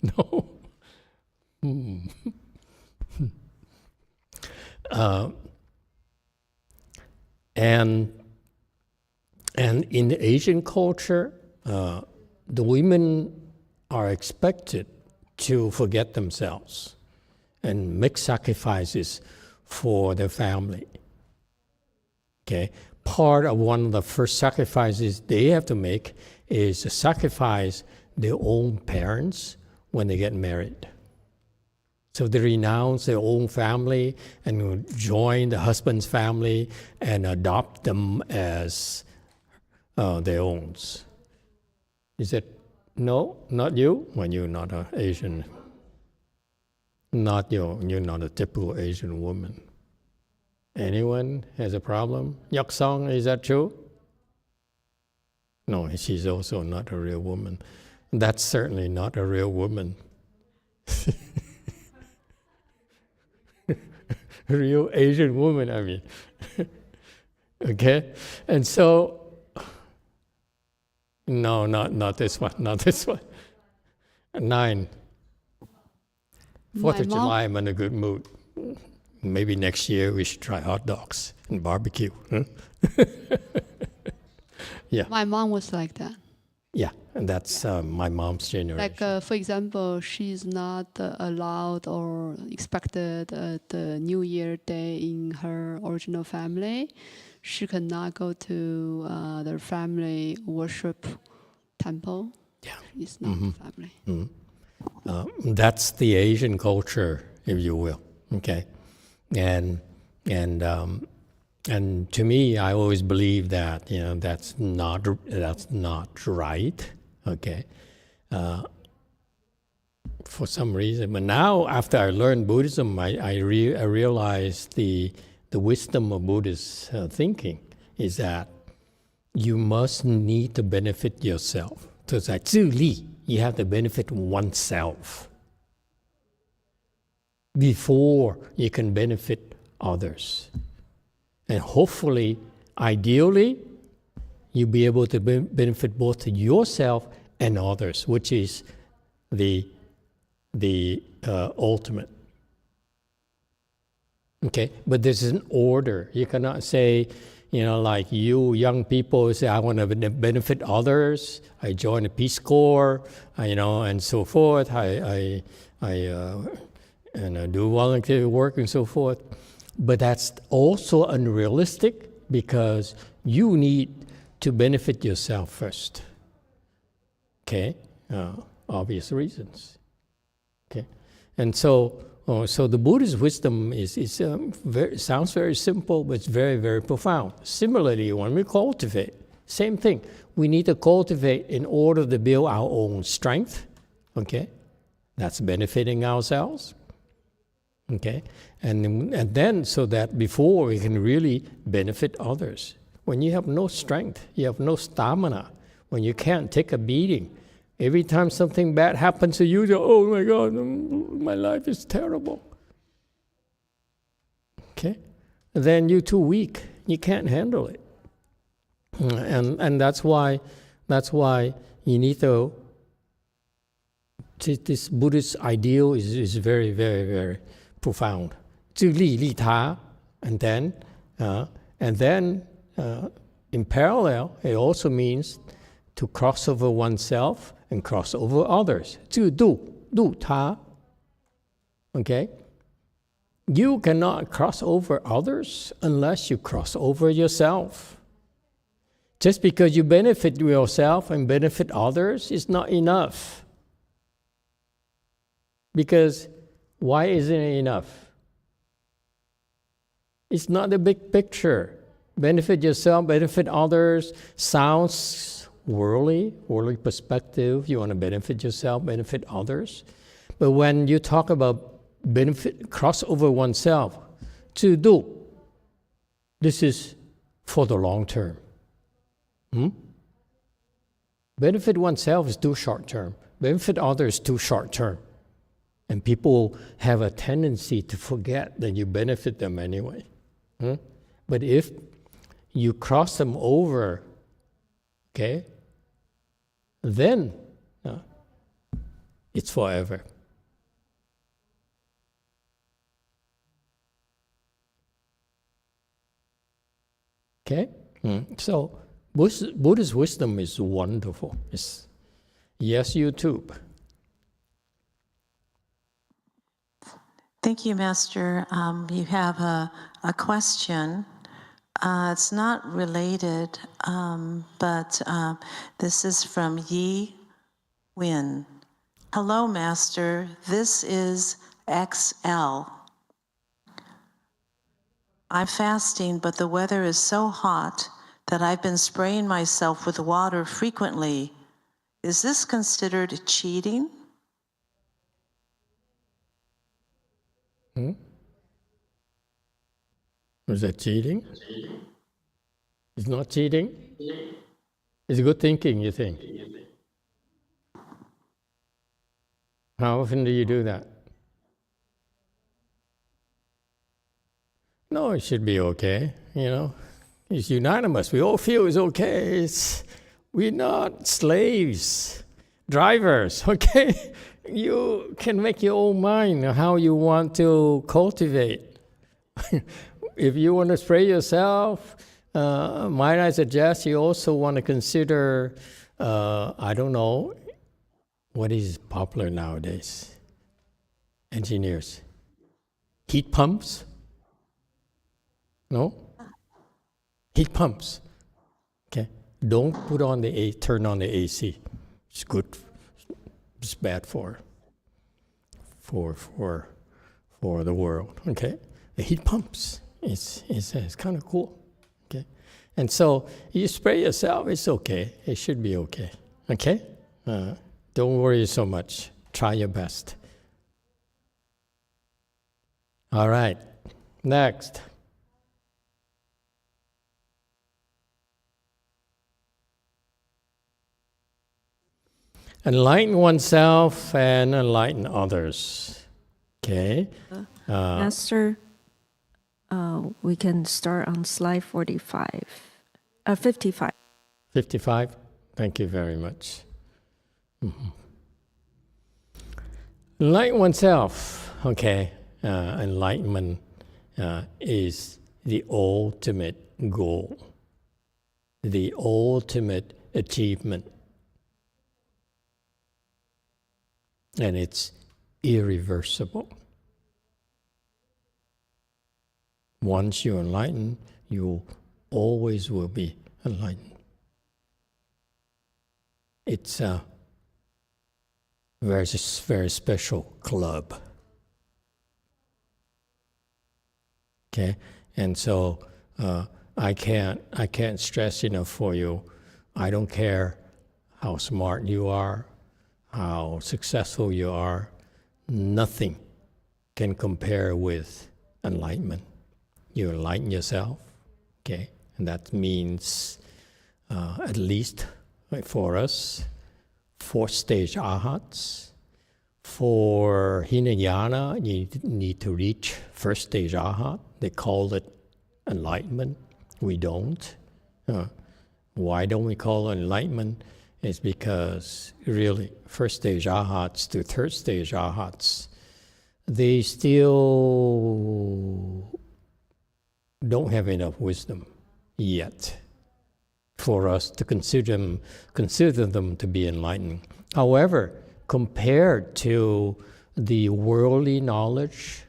No. And in the Asian culture, the women are expected to forget themselves and make sacrifices for their family. Okay, part of one of the first sacrifices they have to make is to sacrifice their own parents when they get married. So they renounce their own family and join the husband's family and adopt them as their own. Is it? No, not you? When you're not an Asian. Not you, you're not a typical Asian woman. Anyone has a problem? Yak Song, is that true? No, she's also not a real woman. That's certainly not a real woman. Real Asian woman, I mean. Okay? And so, no, not this one, not this one. 9. 4th of July, I'm in a good mood. Maybe next year we should try hot dogs and barbecue. Huh? Yeah. My mom was like that. Yeah, and that's my mom's generation. Like, for example, she's not allowed or expected the New Year day in her original family. She cannot go to the family worship temple. Yeah. It's not family. Mm-hmm. That's the Asian culture, if you will. Okay, and to me, I always believe that that's not right. Okay, for some reason. But now, after I learned Buddhism, I realized the wisdom of Buddhist thinking is that you must need to benefit yourself. So it's like 自利, you have to benefit oneself before you can benefit others. And hopefully, ideally, you'll be able to benefit both yourself and others, which is the ultimate. Okay, but this is an order. You cannot say, like you young people say, I want to benefit others. I join the Peace Corps, and so forth. I do volunteer work and so forth. But that's also unrealistic because you need to benefit yourself first. Okay, obvious reasons. Okay, and so the Buddhist wisdom sounds very simple, but it's very, very profound. Similarly, when we cultivate, same thing. We need to cultivate in order to build our own strength. Okay, that's benefiting ourselves. Okay, and then so that before we can really benefit others. When you have no strength, you have no stamina, when you can't take a beating, every time something bad happens to you, oh my God, my life is terrible. Okay, then you're too weak, you can't handle it, and that's why you need to. This Buddhist ideal is very, very, very profound. 自利利他, and then in parallel, it also means to cross over oneself and cross over others. 自度, 度他. Okay? You cannot cross over others unless you cross over yourself. Just because you benefit yourself and benefit others is not enough. Because why isn't it enough? It's not the big picture. Benefit yourself, benefit others sounds worldly perspective. You want to benefit yourself, benefit others. But when you talk about benefit, cross over oneself, 自度, this is for the long term. Benefit oneself is too short term. Benefit others is too short term. And people have a tendency to forget that you benefit them anyway. But if you cross them over, okay, then It's forever. Okay? So Buddhist wisdom is wonderful. Yes, YouTube. Thank you, Master. You have a question. It's not related, but this is from Yi Win. Hello, Master. This is XL. I'm fasting, but the weather is so hot that I've been spraying myself with water frequently. Is this considered cheating? Is that cheating? It's not cheating? It's good thinking, you think? How often do you do that? No, it should be okay, you know. It's unanimous. We all feel it's okay. We're not slaves, drivers, okay? You can make your own mind how you want to cultivate. If you want to spray yourself, might I suggest you also want to consider, I don't know, what is popular nowadays? Engineers. Heat pumps? No? Heat pumps. Okay? Don't turn on the AC. It's good. It's bad for the world. Okay? The heat pumps. It's kind of cool. Okay? And so you spray yourself, it's okay. It should be okay. Okay? Don't worry so much. Try your best. All right. Next. Enlighten oneself and enlighten others. Okay? Master, we can start on slide 55. 55. 55? Thank you very much. Enlighten oneself. Okay. Enlightenment is the ultimate goal, the ultimate achievement. And it's irreversible. Once you're enlightened, you always will be enlightened. It's a very, very special club. Okay, and so I can't stress enough for you. I don't care how smart you are, how successful you are. Nothing can compare with enlightenment. You enlighten yourself, okay, and that means at least for us, 4th stage arhats. For Hinayana, you need to reach 1st stage arhat. They call it enlightenment. We don't. Why don't we call it enlightenment? It's because really 1st stage arhats to 3rd stage arhats, they still don't have enough wisdom yet for us to consider them to be enlightened. However, compared to the worldly knowledge,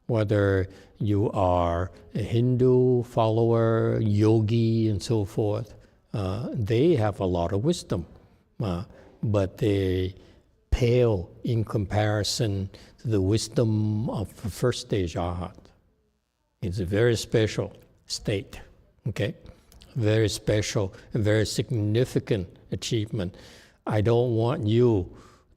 whether you are a Hindu follower, yogi, and so forth, they have a lot of wisdom, but they pale in comparison to the wisdom of the 1st stage arhat. It's a very special state, okay? Very special and very significant achievement. I don't want you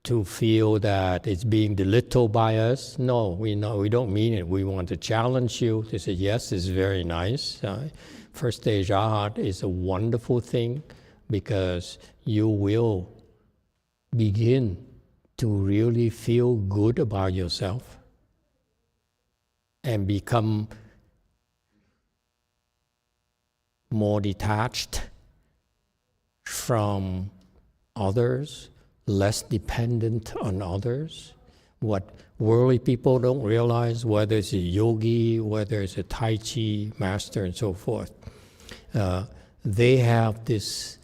to feel that it's being belittled by us. No, we don't mean it. We want to challenge you to say, yes, it's very nice. 1st stage arhat is a wonderful thing because you will begin to really feel good about yourself and become more detached from others, less dependent on others. What worldly people don't realize, whether it's a yogi, whether it's a Tai Chi master, and so forth, they have this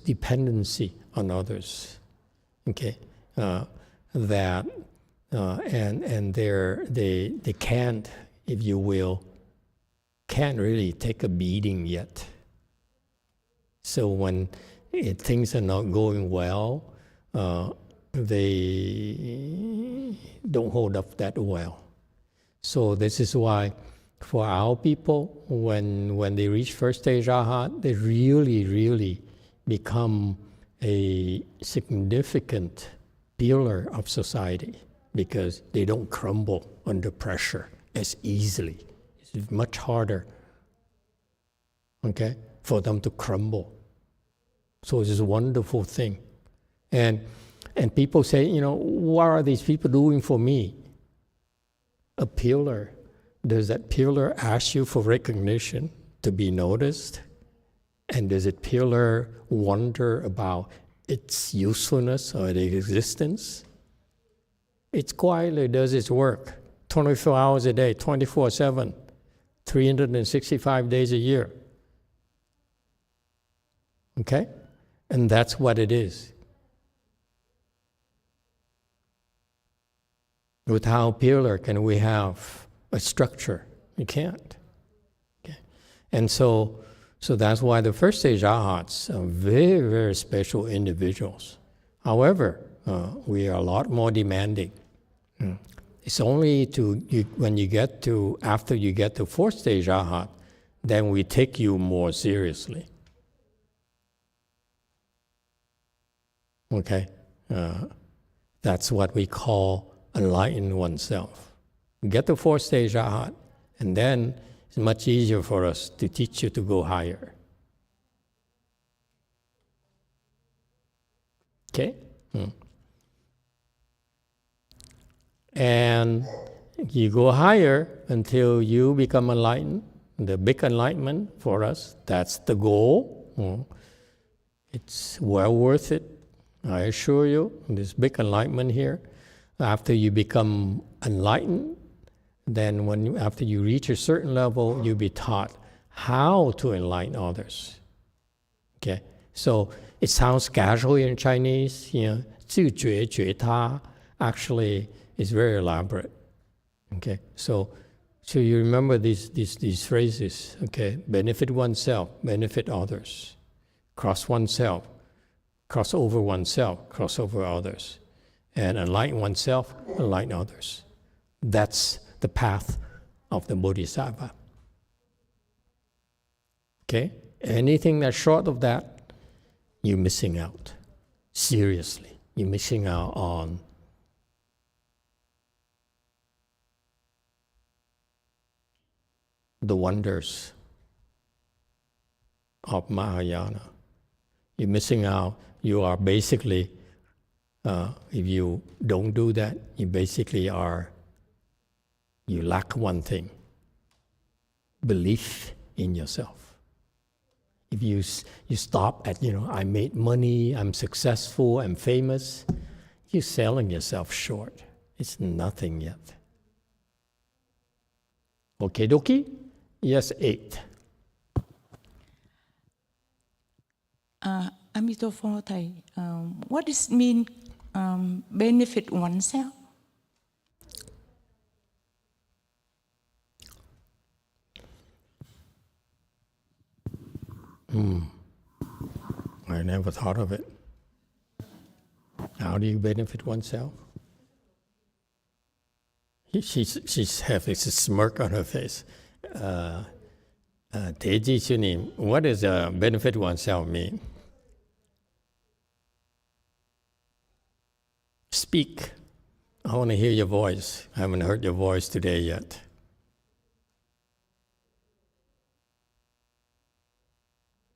dependency on others. Okay, that and they can't, if you will, can't really take a beating yet. So when things are not going well, they don't hold up that well. So this is why for our people, when they reach first stage Arhat, they really become a significant pillar of society because they don't crumble under pressure as easily. It's much harder, okay, for them to crumble. So it's a wonderful thing. And people say, what are these people doing for me? A pillar. Does that pillar ask you for recognition, to be noticed? And does that pillar wonder about its usefulness or its existence? It quietly does its work, 24 hours a day, 24/7, 365 days a year. Okay? And that's what it is. Without a pillar, can we have a structure? You can't. Okay? And so that's why the first stage Arhats are very special individuals. However, we are a lot more demanding. It's only when you get to, after you get to fourth stage Arhat, then we take you more seriously. Okay? That's what we call enlighten oneself. Get to fourth stage Arhat, and then it's much easier for us to teach you to go higher. Okay? And you go higher until you become enlightened. The big enlightenment for us, that's the goal. It's well worth it, I assure you, this big enlightenment here. After you become enlightened, then after you reach a certain level, you'll be taught how to enlighten others. Okay? So it sounds casual in Chinese, 自觉觉他, actually it's very elaborate. Okay? So you remember these phrases, okay? Benefit oneself, benefit others. Cross oneself, cross over oneself, cross over others. And enlighten oneself, enlighten others. That's the path of the Bodhisattva. Okay? Anything that's short of that, you're missing out. Seriously, you're missing out on the wonders of Mahayana. You're missing out. You are basically, if you don't do that, you basically you lack one thing: belief in yourself. If you stop at, I made money, I'm successful, I'm famous, you're selling yourself short. It's nothing yet. Okay, dokie? Yes, 8. Emitofuo Thầy, what does it mean benefit oneself? I never thought of it. How do you benefit oneself? She has this smirk on her face. Teji Chunim, what does benefit oneself mean? Speak. I want to hear your voice. I haven't heard your voice today yet.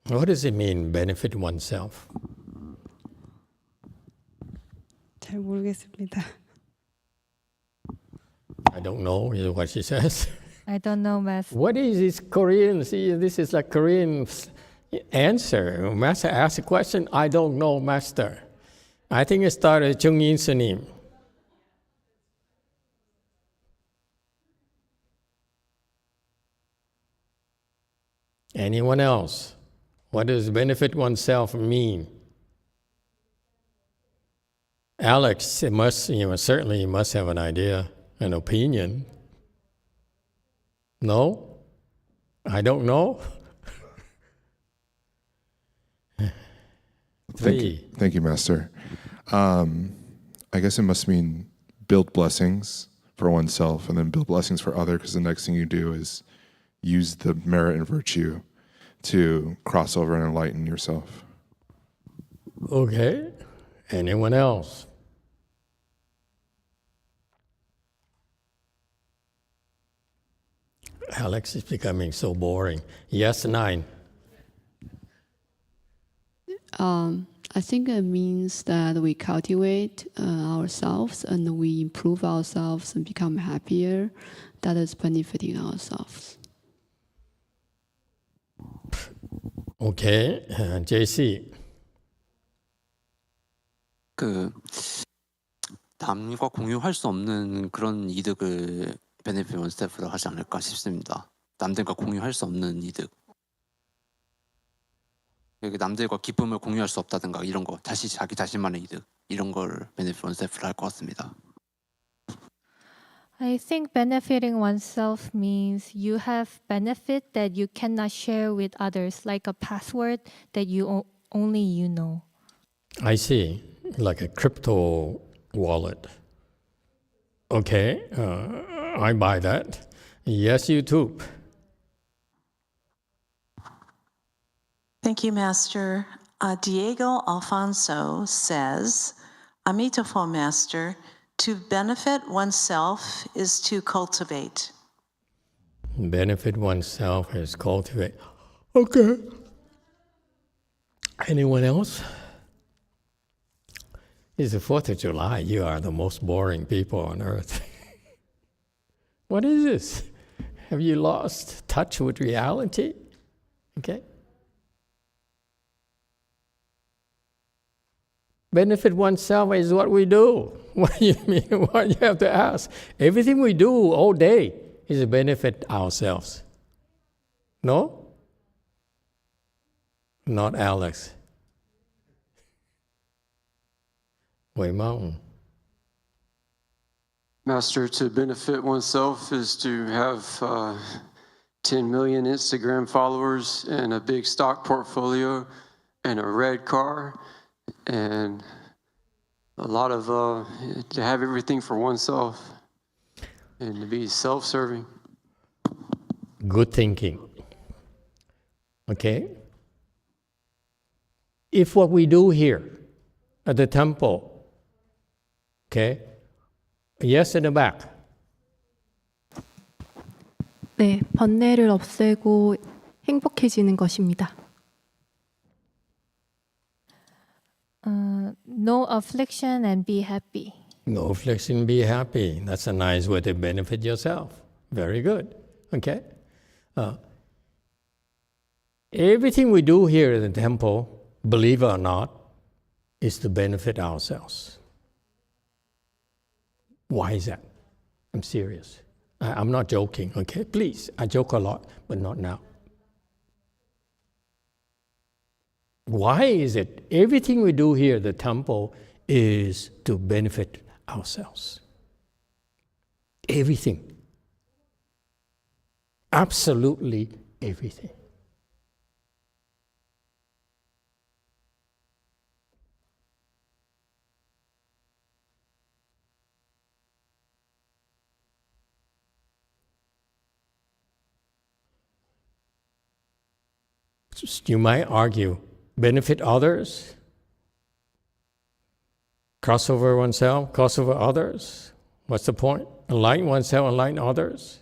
What does it mean, benefit oneself? 잘 모르겠습니다. I don't know, is what she says. I don't know, Master. What is this Korean? See, this is like Korean answer. Master asks a question, I don't know, Master. I think it started Chung Yin Sanim. Anyone else? What does benefit oneself mean? Alex, certainly you must have an idea, an opinion. No? I don't know. Thank you, Master. I guess it must mean build blessings for oneself and then build blessings for others, because the next thing you do is use the merit and virtue to cross over and enlighten yourself. Okay. Anyone else? Alex is becoming so boring. Yes, 9. I think it means that we cultivate ourselves and we improve ourselves and become happier. That is benefiting ourselves. Okay, JC. 남과 공유할 수 없는 그런 이득을 베네핏 원스텝으로 하지 않을까 싶습니다. 남들과 공유할 수 없는 이득. 남들과 기쁨을 공유할 수 없다든가 이런 거, 다시 자기 자신만의 이득, 이런 걸 베네핏 원스텝으로 할 것 같습니다. I think benefiting oneself means you have benefit that you cannot share with others, like a password that only you know. I see, like a crypto wallet. Okay, I buy that. Yes, YouTube. Thank you, Master. Diego Alfonso says, Emitofuo, Master, to benefit oneself is to cultivate. Benefit oneself is cultivate. Okay. Anyone else? It's the 4th of July. You are the most boring people on earth. What is this? Have you lost touch with reality? Okay. Benefit oneself is what we do. What do you mean? What you have to ask? Everything we do all day is to benefit ourselves. No? Not Alex. Wei Mao. Master, to benefit oneself is to have 10 million Instagram followers and a big stock portfolio and a red car and a lot of, to have everything for oneself and to be self-serving. Good thinking. Okay? If what we do here at the temple, okay? Yes, in the back. 네, 번뇌를 없애고 행복해지는 것입니다. No affliction and be happy. No affliction, be happy. That's a nice way to benefit yourself. Very good. Okay? Everything we do here in the temple, believe it or not, is to benefit ourselves. Why is that? I'm serious. I'm not joking, okay? Please, I joke a lot, but not now. Why is it everything we do here at the temple is to benefit ourselves? Everything. Absolutely everything. You might argue, benefit others, cross over oneself, cross over others. What's the point? Enlighten oneself, enlighten others.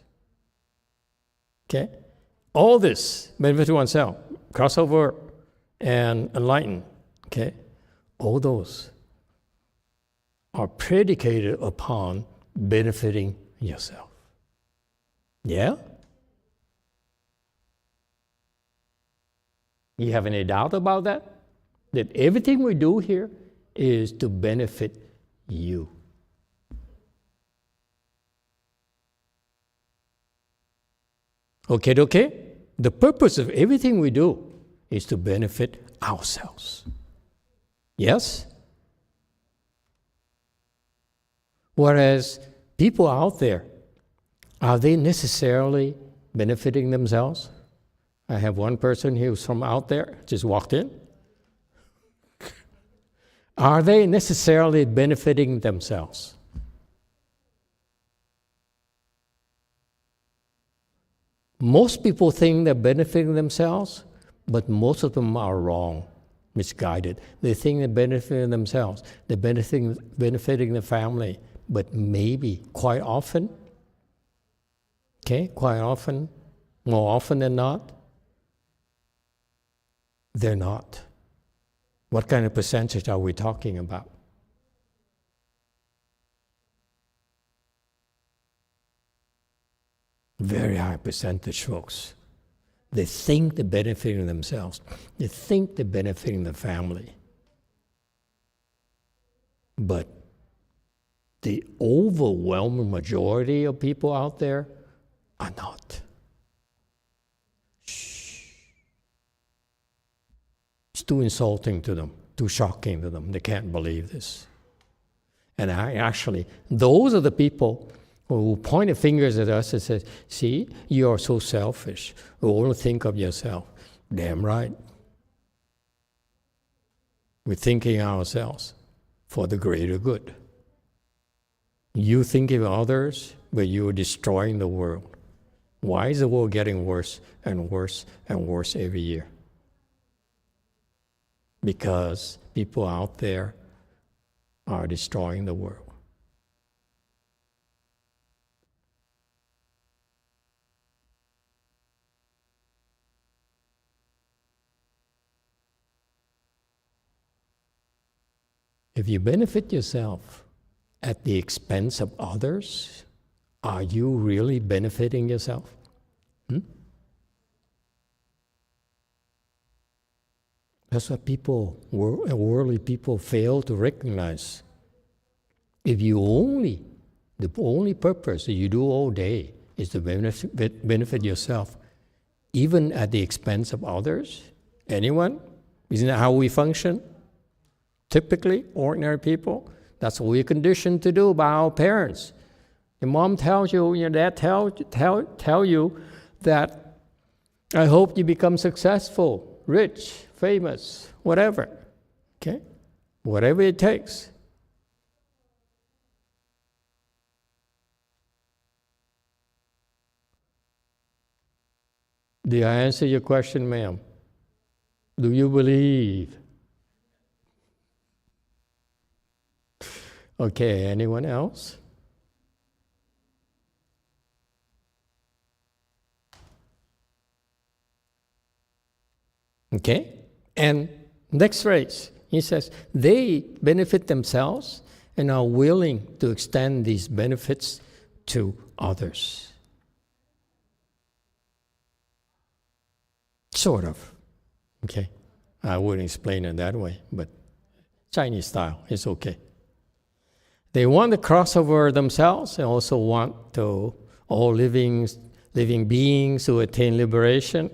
Okay? All this, benefit oneself, cross over and enlighten. Okay? All those are predicated upon benefiting yourself. Yeah? You have any doubt about that? That everything we do here is to benefit you. Okay? The purpose of everything we do is to benefit ourselves. Yes? Whereas people out there, are they necessarily benefiting themselves? I have one person who's from out there, just walked in. Are they necessarily benefiting themselves? Most people think they're benefiting themselves, but most of them are wrong, misguided. They think they're benefiting themselves, they're benefiting the family, but maybe, quite often, more often than not, they're not. What kind of percentage are we talking about? Very high percentage, folks. They think they're benefiting themselves. They think they're benefiting the family. But the overwhelming majority of people out there are not. It's too insulting to them, too shocking to them. They can't believe this. And those are the people who point fingers at us and says, see, you are so selfish. You only think of yourself. Damn right. We're thinking ourselves for the greater good. You think of others, but you are destroying the world. Why is the world getting worse and worse and worse every year? Because people out there are destroying the world. If you benefit yourself at the expense of others, are you really benefiting yourself? That's what worldly people fail to recognize. If the only purpose that you do all day is to benefit yourself, even at the expense of others, anyone? Isn't that how we function? Typically, ordinary people, that's what we're conditioned to do by our parents. Your mom tells you, your dad tell you that I hope you become successful, rich, famous, whatever. Okay? Whatever it takes. Did I answer your question, ma'am? Do you believe? Okay, anyone else? Okay, and next phrase, he says, they benefit themselves and are willing to extend these benefits to others. Sort of, okay? I wouldn't explain it that way, but Chinese style, it's okay. They want to cross over themselves and also want to all living beings to attain liberation.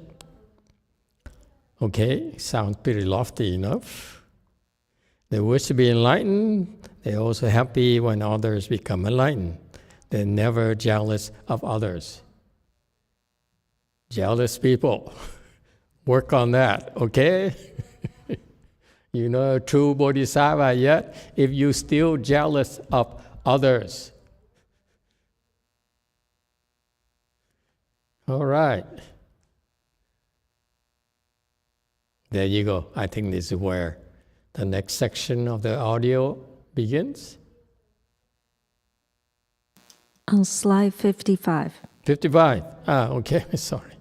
Okay, sounds pretty lofty enough. They wish to be enlightened. They're also happy when others become enlightened. They're never jealous of others. Jealous people, work on that, okay? You know a true bodhisattva yet if you're still jealous of others. All right. There you go. I think this is where the next section of the audio begins. On slide 55. 55. Okay, sorry.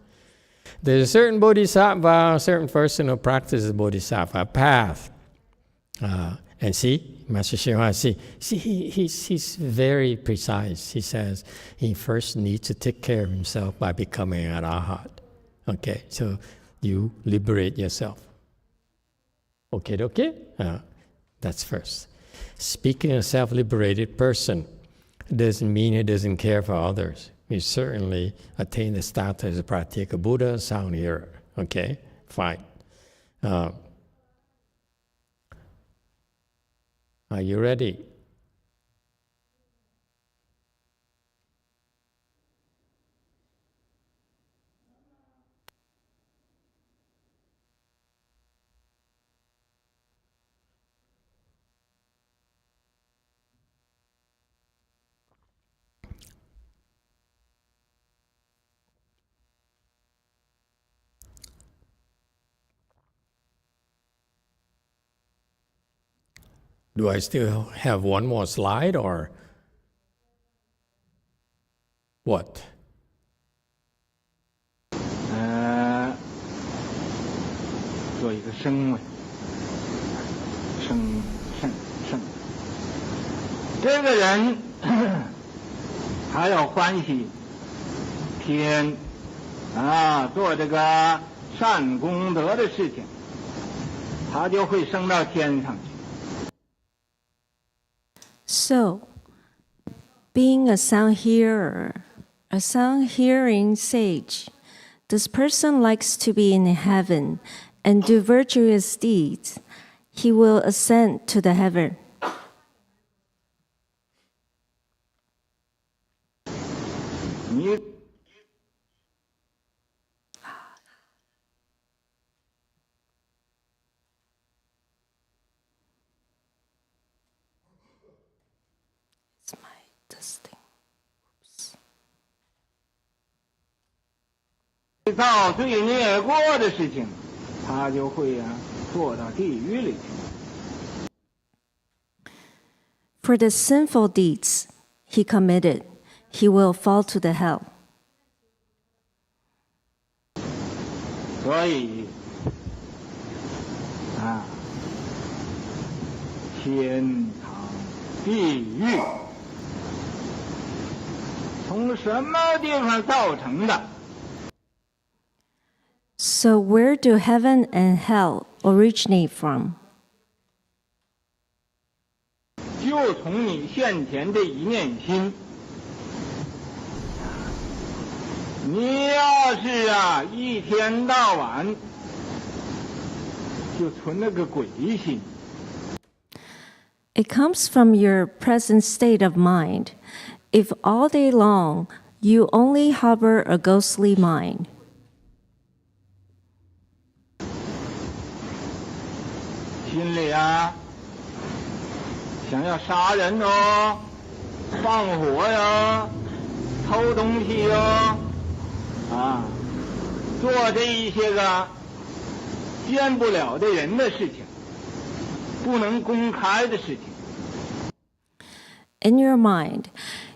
There's a certain bodhisattva, a certain person who practices bodhisattva path. And see, Master YongHua, see, he's very precise. He says he first needs to take care of himself by becoming an arahat. Okay, so you liberate yourself. Okay. That's first. Speaking a self-liberated person doesn't mean he doesn't care for others. He certainly attained the status of Pratyeka Buddha, sound hearer. Okay, fine. Are you ready? Do I still have one more slide or what? 做一个声位，声，这个人还要欢喜天做这个善功德的事情，他就会升到天上去。 So, being a sound hearer, a sound hearing sage, this person likes to be in heaven and do virtuous deeds. He will ascend to the heaven. It's my testing. 造罪孽过的事情，他就会做到地狱里去。 For the sinful deeds he committed, he will fall to the hell. 所以天堂、地狱从什么地方造成的？ So where do heaven and hell originate from? 就从你现前的一念心。你要是一天到晚就存那个鬼心。 It comes from your present state of mind. If all day long you only harbor a ghostly mind. 心里想要杀人放火偷东西做这一些个见不了的人的事情，不能公开的事情。 In your mind,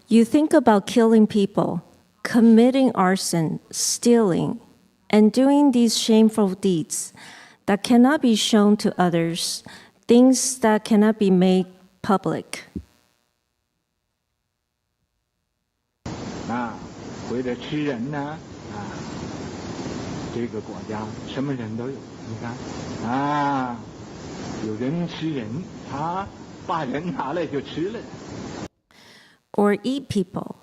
you think about killing people, committing arson, stealing, and doing these shameful deeds that cannot be shown to others, things that cannot be made public. 为了吃人这个国家什么人都有。你看有人吃人，他把人拿来就吃了。 Or eat people.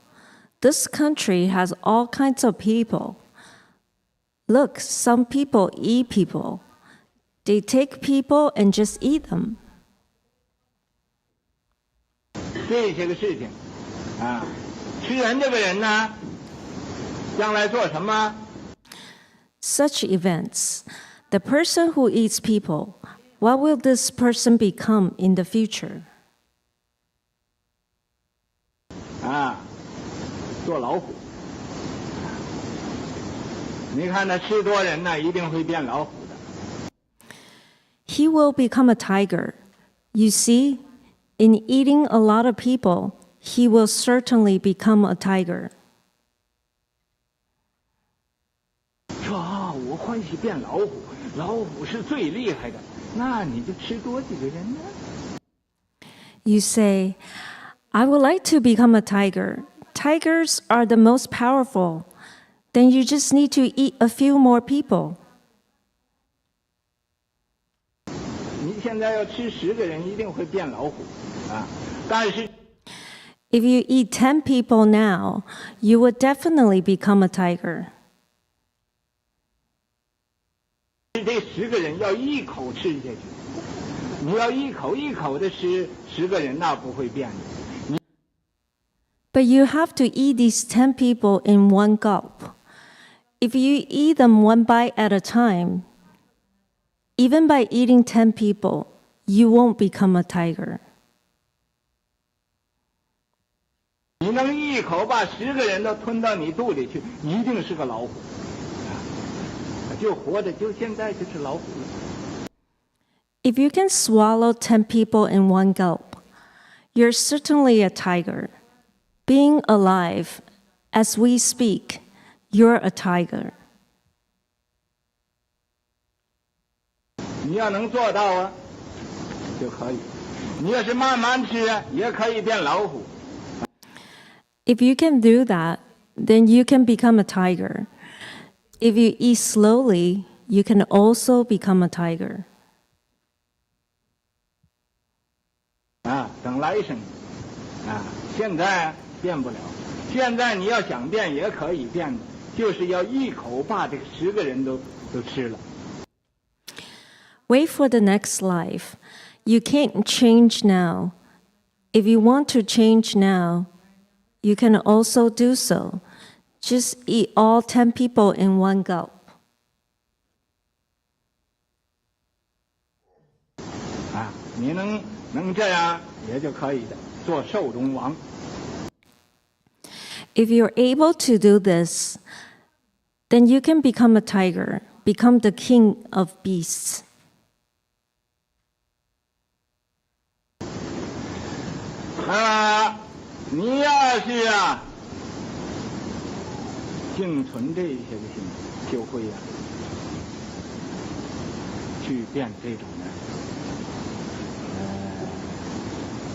This country has all kinds of people. Look, some people eat people. They take people and just eat them. 这些个事情吃人这个人将来做什么？ Such events, the person who eats people, what will this person become in the future? 做老虎。你看他吃多人一定会变老虎的。 He will become a tiger. You see, in eating a lot of people, he will certainly become a tiger. 说我欢喜变老虎，老虎是最厉害的，那你就吃多几个人呢？ You say, I would like to become a tiger. Tigers are the most powerful. Then you just need to eat a few more people. 你现在要吃10个人，一定会变老虎啊！但是 If you eat 10 people now, you would definitely become a tiger. 这10个人要一口吃下去，你要一口一口的吃10个人，那不会变的。 But you have to eat these 10 people in one gulp. If you eat them one bite at a time, even by eating 10 people, you won't become a tiger. 你能一口把10个人都吞到你肚里去，一定是个老虎，就活着，就现在就是老虎了。 If you can swallow 10 people in one gulp, you're certainly a tiger. Being alive, as we speak, you're a tiger. 你要能做到啊，就可以。你要是慢慢吃，也可以变老虎。 If you can do that, then you can become a tiger. If you eat slowly, you can also become a tiger. 啊，等来生，啊，现在变不了。现在你要想变也可以变的，就是要一口把这个10个人都吃了。 Wait for the next life. You can't change now. If you want to change now, you can also do so. Just eat all 10 people in one gulp. 啊，你能这样也就可以的，做兽中王。 If you're able to do this, then you can become a tiger, become the king of beasts. 你要是净存这些个心，就会去变这种的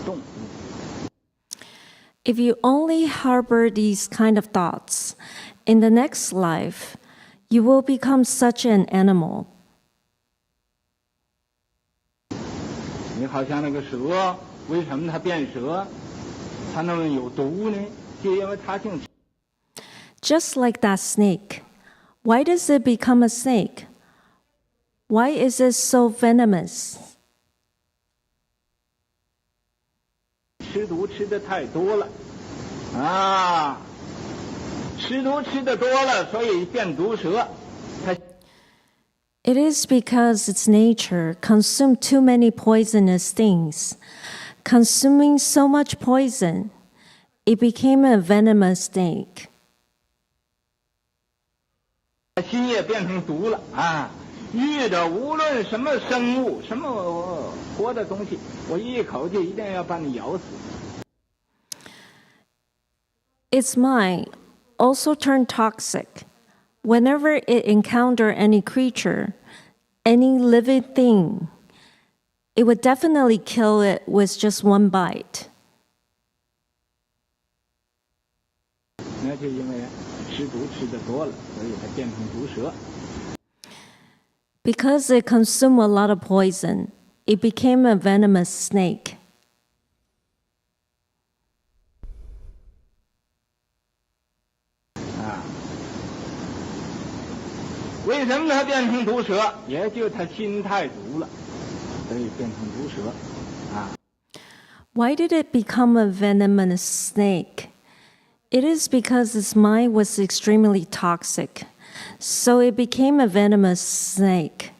动物。 If you only harbor these kind of thoughts, in the next life, you will become such an animal. 你好像那个蛇，为什么它变蛇？它那么有毒呢？就因为它姓。 Just like that snake. Why does it become a snake? Why is it so venomous? 吃毒吃的太多了，吃毒吃的多了，所以变毒蛇。它 It is because its nature consumed too many poisonous things. Consuming so much poison, it became a venomous snake. 心也变成毒了遇着无论什么生物、什么活的东西，我一口就一定要把你咬死。 Its mind also turned toxic. Whenever it encountered any creature, any living thing, it would definitely kill it with just one bite. 那就因为吃毒吃的多了，所以它变成毒蛇。 Because it consumed a lot of poison, it became a venomous snake. 为什么它变成毒蛇？也就它心太毒了，所以变成毒蛇Why did it become a venomous snake? It is because its mind was extremely toxic, so it became a venomous snake.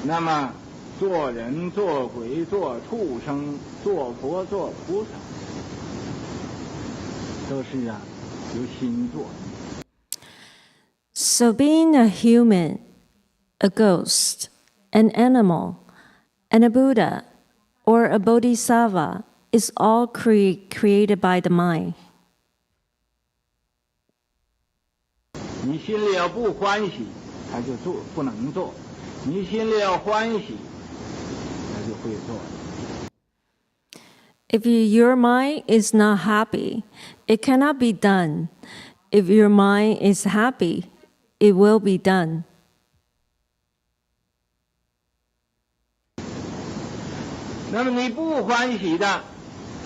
那么，做人、做鬼、做畜生、做佛、做菩萨，都是有心做。 So being a human, a ghost, an animal, and a Buddha or a Bodhisattva is all created by the mind. 你心里要不欢喜，他就做不能做；你心里要欢喜，他就会做。 If your mind is not happy, it cannot be done. If your mind is happy, it will be done. 那么你不欢喜的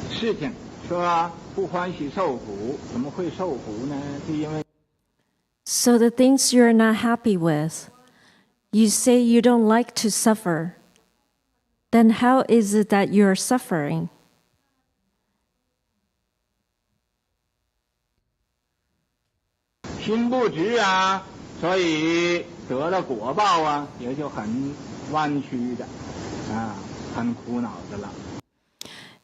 事情，说不欢喜受苦，怎么会受苦呢？是因为 So the things you're not happy with, you say you don't like to suffer. Then how is it that you're suffering? 心不直啊，所以得了果报啊，也就很弯曲的，很苦恼的了。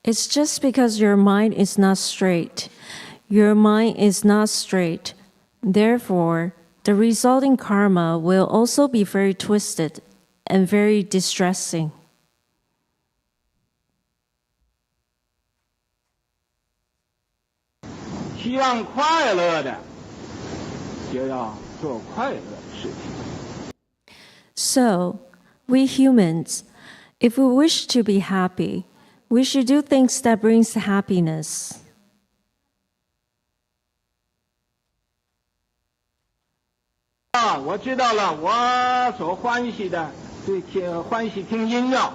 It's just because your mind is not straight. Your mind is not straight. Therefore, the resulting karma will also be very twisted and very distressing. 希望快乐的，就要做快乐的事情。So, we humans, if we wish to be happy, we should do things that brings happiness. 我知道了，我所欢喜的，欢喜听音乐。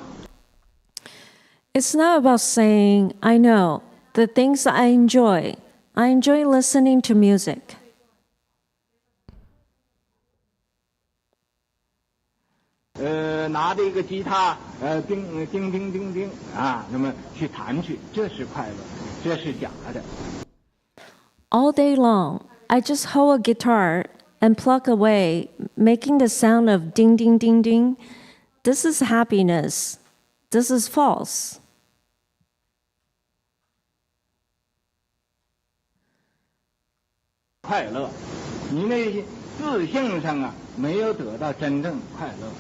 It's not about saying, I know, the things I enjoy. I enjoy listening to music. 拿着一个吉他，叮叮叮叮叮啊，那么去弹去，这是快乐，这是假的。All day long, I just hold a guitar and pluck away, making the sound of ding ding ding ding. This is happiness. This is false. 快乐，你那自性上啊，没有得到真正快乐。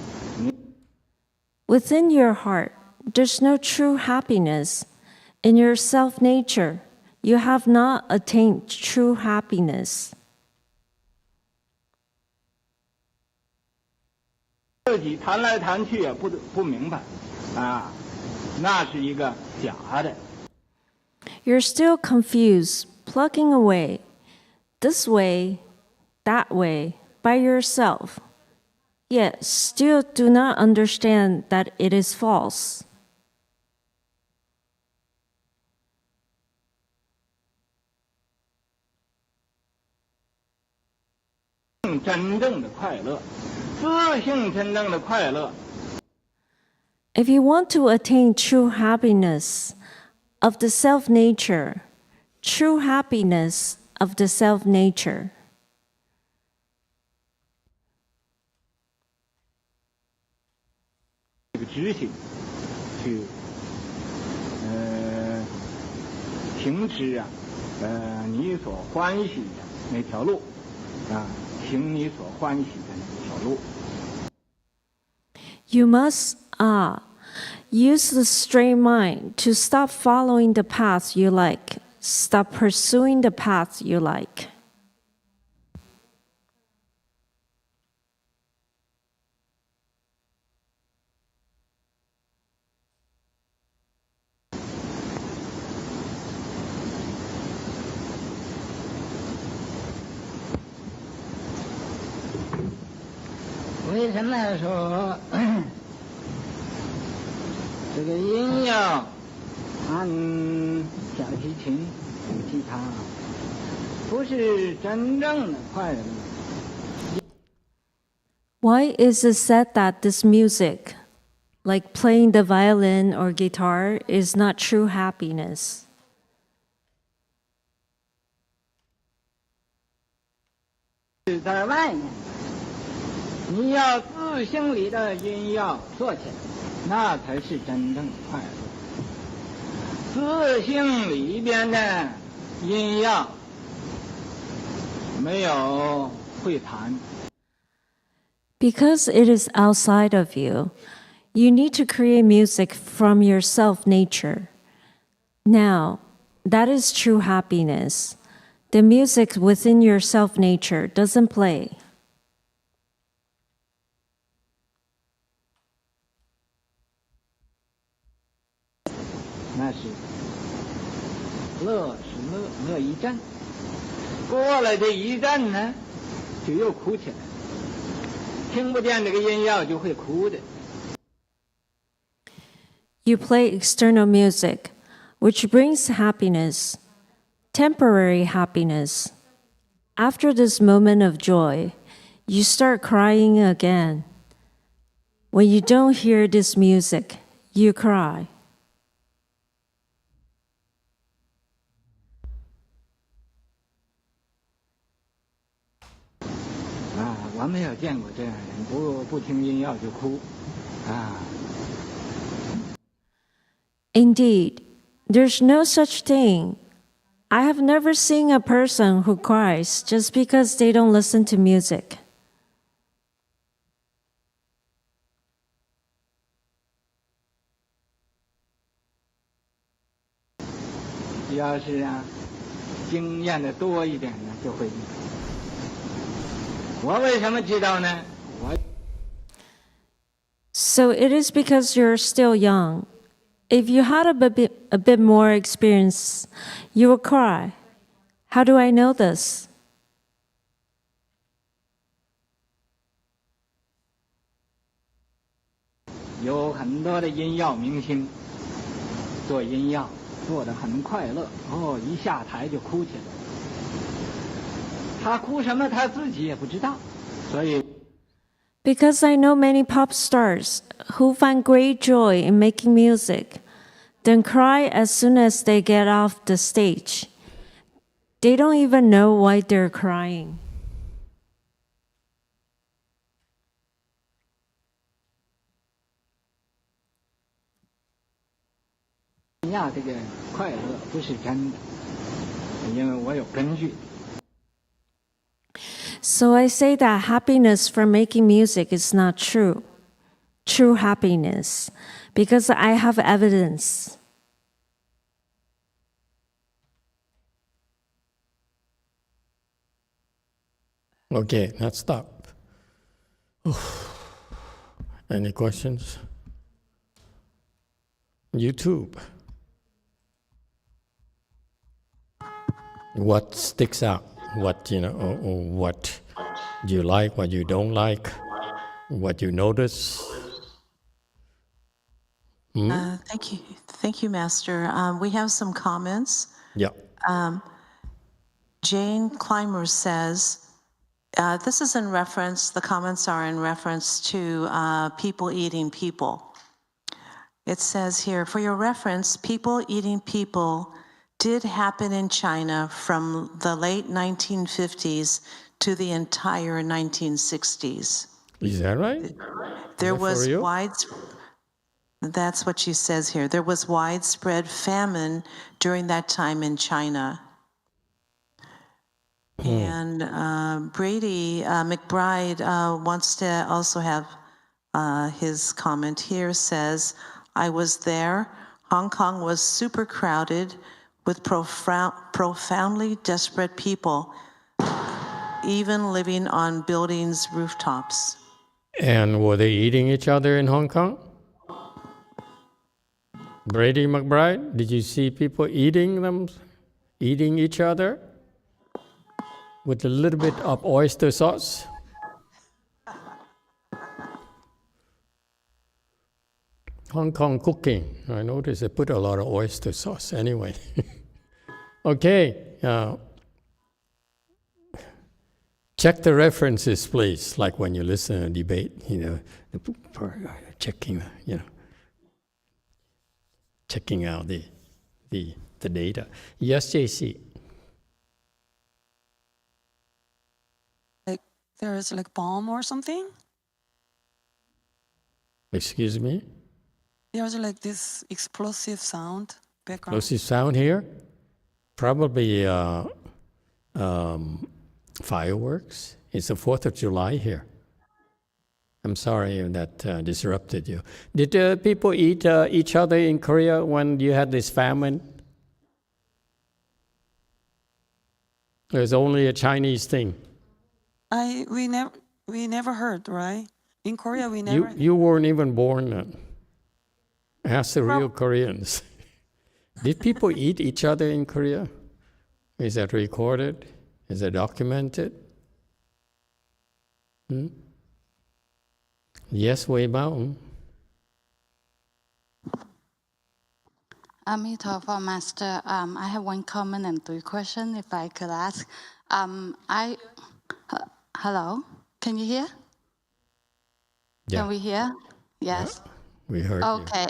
Within your heart, there's no true happiness. In your self nature, you have not attained true happiness. 自己弹来弹去也不明白，那是一个假的。You're still confused, plucking away, this way, that way, by yourself. Yet still do not understand that it is false. 真正的快乐，自性真正的快乐。If you want to attain true happiness of the self nature, true happiness of the self nature. 这个执行去行持啊，你所欢喜的那条路行你所欢喜的那条路。You must use the straight mind to stop following the path you like, stop pursuing the path you like. 为什么说这个音乐按小提琴、吉他不是真正的快乐？ Why is it said that this music, like playing the violin or guitar, is not true happiness? 是在外面，你要自性里的音要做起来，那才是真正的快乐。自性里边的音要没有会弹。 Because it is outside of you, you need to create music from your self nature. Now, that is true happiness. The music within your self nature doesn't play. 那是乐是乐一阵，过了这一阵呢，就又哭起来。听不见这个音乐就会哭的。You play external music, which brings happiness, temporary happiness. After this moment of joy, you start crying again. When you don't hear this music, you cry. 我没有见过这样人，不听音乐就哭，Indeed, there's no such thing. I have never seen a person who cries just because they don't listen to music. 要是经验的多一点呢，就会。我为什么知道呢？ So it is because you're still young. If you had a bit more experience, you would cry. How do I know this? 有很多的音乐明星做音乐做得很快乐，一下台就哭起来。他哭什么他自己也不知道，所以。 Because I know many pop stars who find great joy in making music, then cry as soon as they get off the stage. They don't even know why they're crying. 这个快乐不是真的，因为我有根据。 So I say that happiness from making music is not true happiness, because I have evidence. Okay, let's stop. Any questions? YouTube. What sticks out? What, what do you like, what you don't like, what you notice? Thank you, Master. We have some comments. Yeah. Jane Clymer says, this is in reference, the comments are in reference to people eating people. It says here, for your reference, people eating people did happen in China from the late 1950s to the entire 1960s. Is that right? There was that's what she says here. There was widespread famine during that time in China. And Brady McBride wants to also have his comment here, says, I was there. Hong Kong was super crowded with profoundly desperate people, even living on buildings' rooftops. And were they eating each other in Hong Kong? Brady McBride, did you see people eating each other with a little bit of oyster sauce? Hong Kong cooking, I noticed they put a lot of oyster sauce anyway. Okay, check the references, please, like when you listen to a debate, checking, checking out the data. Yes, JC. Like there's like bomb or something? Excuse me? There's like this explosive sound background. Explosive sound here? Probably fireworks. It's the 4th of July here. I'm sorry that disrupted you. Did people eat each other in Korea when you had this famine? It was only a Chinese thing. We never heard, right? In Korea, we never. You weren't even born then. Ask the real Koreans. Did people eat each other in Korea? Is that recorded? Is that documented? Yes, Wei Bao. Emitofuo, Master. I have one comment and 3 questions, if I could ask. Hello, can you hear? Yeah. Can we hear? Yes. Yeah, we heard you. Okay.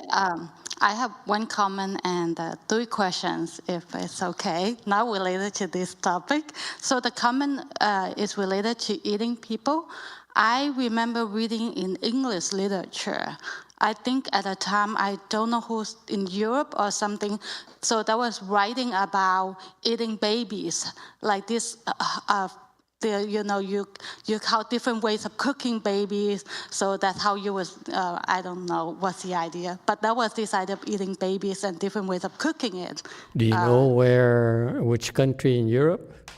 I have one comment and 3 questions, if it's okay, not related to this topic. So the comment is related to eating people. I remember reading in English literature. I think at the time, I don't know who's in Europe or something, so that was writing about eating babies, like this, you how different ways of cooking babies, so that's how you was, I don't know what's the idea, but that was this idea of eating babies and different ways of cooking it. Do you know which country in Europe?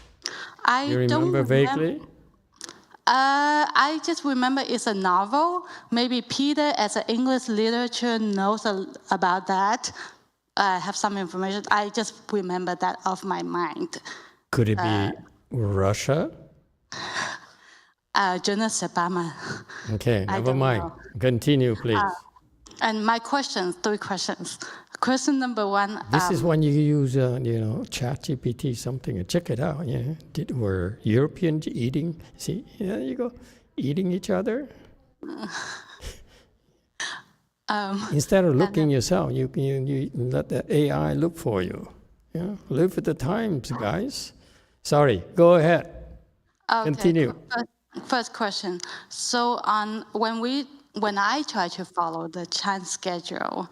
I You don't remember vaguely? I just remember it's a novel. Maybe Peter, as an English literature, knows about that. I have some information. I just remember that off my mind. Could it be Russia? Je ne sais pas. Okay, I never don't mind. know. Continue, please. And my questions, 3 questions. Question number 1. This is when you use, ChatGPT something. Check it out. Yeah, were Europeans eating? See, there you go, eating each other. Instead of looking yourself, you let the AI look for you. Yeah, live with the times, guys. Sorry, go ahead. Okay. Continue. First question. So when I try to follow the Chan schedule,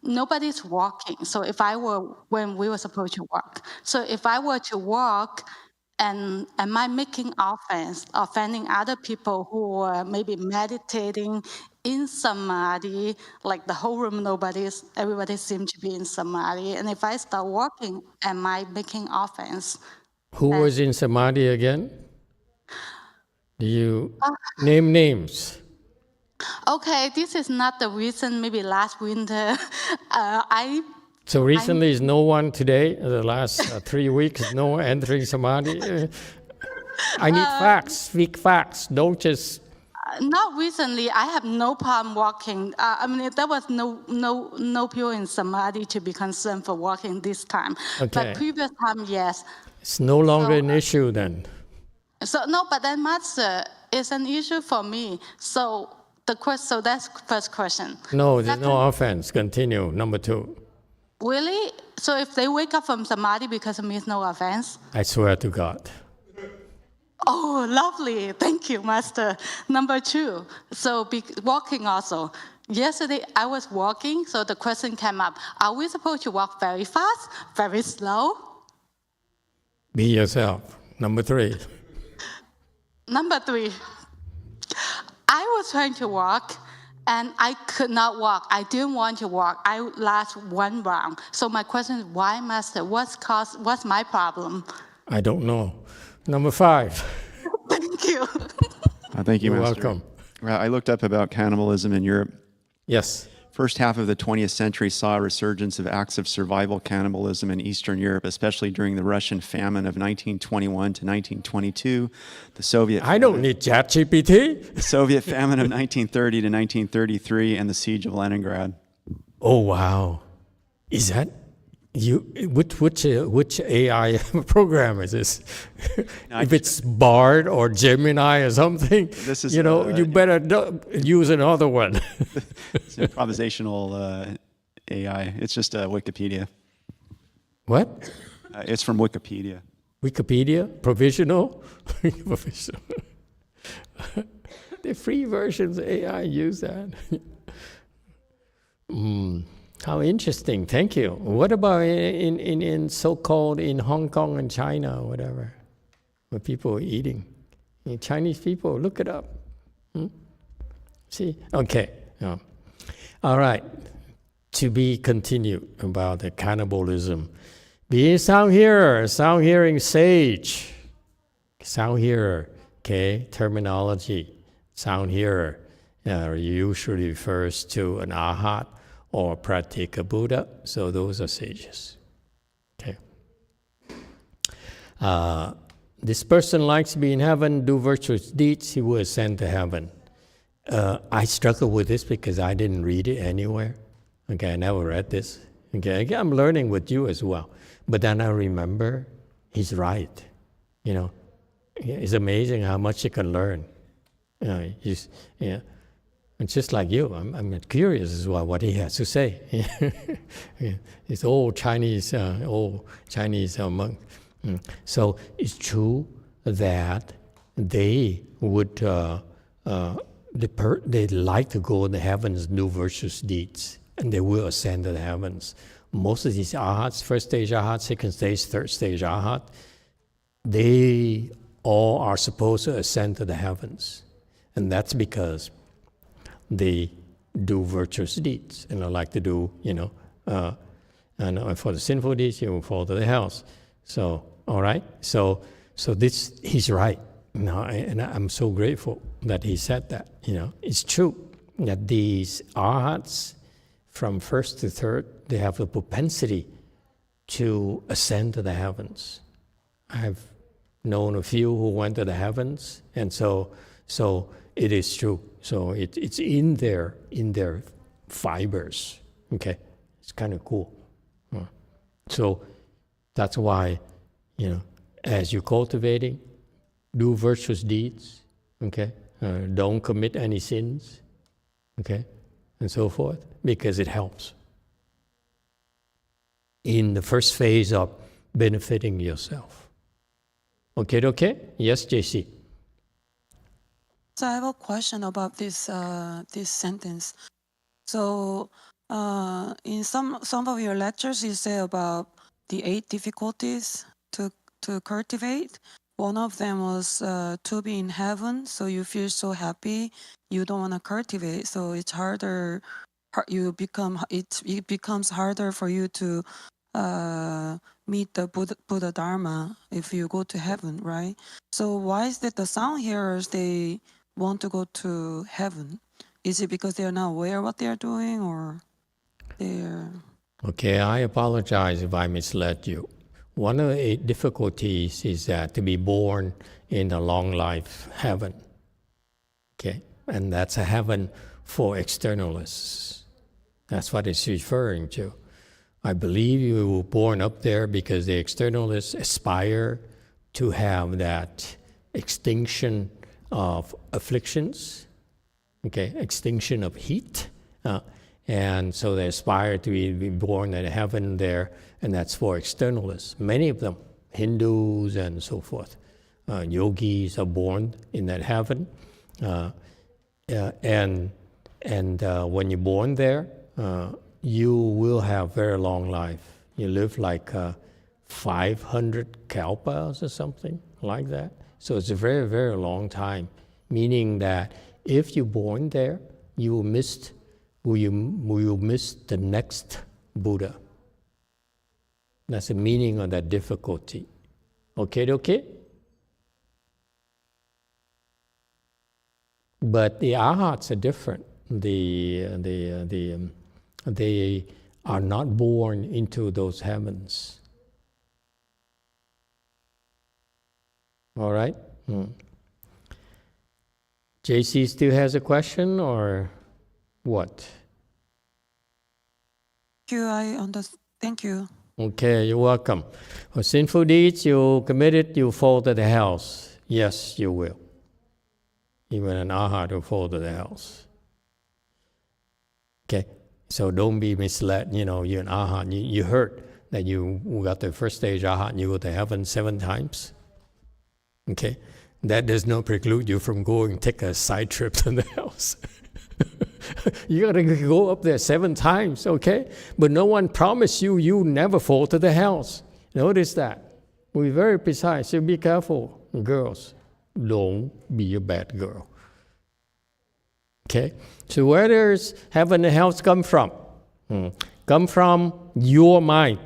nobody's walking. So when we were supposed to walk. So if I were to walk, and am I making offending other people who are maybe meditating in samadhi, like the whole room, everybody seems to be in samadhi. And if I start walking, am I making offense? Who was in samadhi again? Do you name names? Okay, this is not the reason. Maybe last winter, So recently is no one today, the last 3 weeks, no one entering samadhi? I need facts, speak facts, don't just... Not recently, I have no problem walking. There was no people in samadhi to be concerned for walking this time. Okay. But previous time, yes. It's no longer an issue then. So no, but then Master, it's an issue for me. So that's first question. No, there's no offense. Continue. Number 2. Really? So if they wake up from samadhi because of me, it's no offense? I swear to God. Oh, lovely. Thank you, Master. Number 2, so walking also. Yesterday, I was walking, so the question came up, are we supposed to walk very fast, very slow? Be yourself. Number 3. Number 3, I was trying to walk, and I could not walk. I didn't want to walk. I last 1 round. So my question is, why, Master? What's my problem? I don't know. Number 5. Thank you. Thank you, You're Master. welcome. I looked up about cannibalism in Europe. Yes. First half of the 20th century saw a resurgence of acts of survival cannibalism in Eastern Europe, especially during the Russian famine of 1921 to 1922, the Soviet... I don't need ChatGPT. The Soviet famine of 1930 to 1933, and the siege of Leningrad. Oh, wow. Is that... Which AI program is this? If it's Bard or Gemini or something, this is, you better use another one. It's improvisational AI. It's just Wikipedia. What? It's from Wikipedia. Wikipedia? Provisional? Provisional. The free versions of AI use that. How interesting, thank you. What about in so-called in Hong Kong and China or whatever, where people are eating? Chinese people, look it up. See, okay. All right, to be continued about the cannibalism. Be a sound hearer, sound hearing sage. Sound hearer, okay, terminology. Sound hearer usually refers to an arhat, or pratika Buddha, so those are sages. Okay. This person likes to be in heaven, do virtuous deeds, he will ascend to heaven. I struggle with this because I didn't read it anywhere. Okay, I never read this. Okay, I'm learning with you as well. But then I remember he's right. You know, it's amazing how much you can learn. It's just like you. I'm curious as well what he has to say. It's old Chinese monk. So it's true that they would they like to go in the heavens, do virtuous deeds, and they will ascend to the heavens. Most of these arhats, first stage arhat, second stage, third stage arhat, they all are supposed to ascend to the heavens. And that's because they do virtuous deeds. And I like to do, and for the sinful deeds, you will fall to the hells. So, all right? So this, he's right. And I'm so grateful that he said that. It's true that these arhats, from first to third, they have the propensity to ascend to the heavens. I've known a few who went to the heavens, and so it is true. So it's in their fibers. Okay, it's kind of cool. So that's why, as you're cultivating, do virtuous deeds. Okay, don't commit any sins. Okay, and so forth, because it helps in the first phase of benefiting yourself. Okay? Yes, JC. So I have a question about this sentence. So in some of your lectures, you say about the 8 difficulties to cultivate. One of them was to be in heaven, so you feel so happy, you don't want to cultivate, so it's harder. It becomes harder for you to meet the Buddha Dharma if you go to heaven, right? So why is that the sound hearers, they want to go to heaven? Is it because they're not aware of what they're doing, or they're... Okay, I apologize if I misled you. One of the 8 difficulties is that to be born in a long life heaven. Okay, and that's a heaven for externalists. That's what it's referring to. I believe you were born up there because the externalists aspire to have that extinction of afflictions, okay, extinction of heat, and so they aspire to be born in heaven there, and that's for externalists. Many of them, Hindus and so forth, yogis are born in that heaven, and when you're born there, you will have very long life. You live like 500 kalpas or something like that. So it's a very, very long time, meaning that if you're born there, you will miss the next Buddha. That's the meaning of that difficulty. Okay? But the arhats are different. They are not born into those heavens. All right? JC still has a question, or what? Thank you. Okay, you're welcome. For sinful deeds you committed, you fall to the hells. Yes, you will. Even an arhat will fall to the hells. Okay, so don't be misled. You're an arhat. You heard that you got the first stage arhat and you go to heaven 7 times. Okay, that does not preclude you from take a side trip to the hells. You got to go up there 7 times, okay? But no one promised you never fall to the hells. Notice that. We're very precise. So be careful, girls. Don't be a bad girl. Okay? So where does heaven and hells come from? Come from your mind.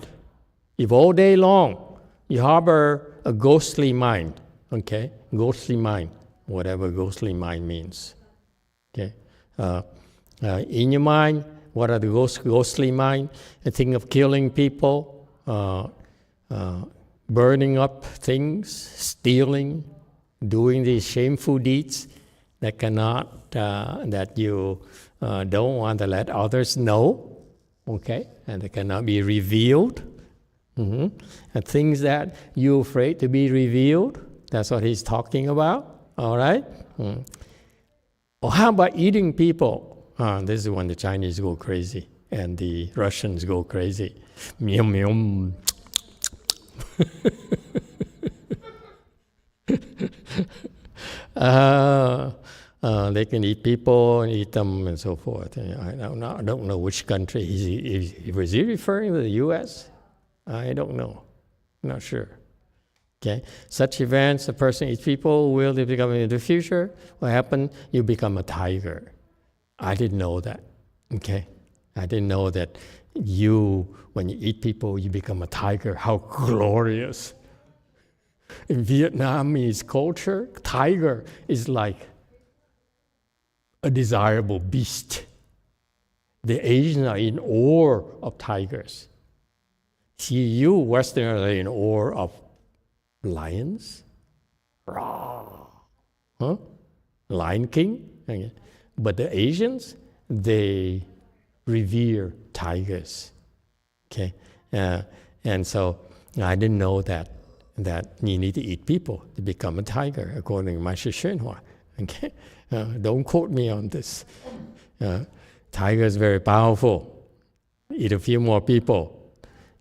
If all day long you harbor a ghostly mind, okay? Ghostly mind, whatever ghostly mind means. Okay? In your mind, what are the ghostly mind? The thing of killing people, burning up things, stealing, doing these shameful deeds that you don't want to let others know. okay? And they cannot be revealed. And things that you're afraid to be revealed, that's what he's talking about, all right? Or how about eating people? This is when the Chinese go crazy and the Russians go crazy. Meow, meow. They can eat people and eat them and so forth. I don't know which country. Was he referring to the U.S.? I don't know. Not sure. Okay, such events, a person eats people, will they become in the future? What happened? You become a tiger. I didn't know that. Okay, I didn't know that when you eat people, you become a tiger. How glorious! In Vietnamese culture, tiger is like a desirable beast. The Asians are in awe of tigers. See, you Westerners are in awe of lions. Lion King. But the Asians, they revere tigers. Okay, and so I didn't know that you need to eat people to become a tiger, according to Master YongHua. Okay, don't quote me on this. Tiger is very powerful. Eat a few more people,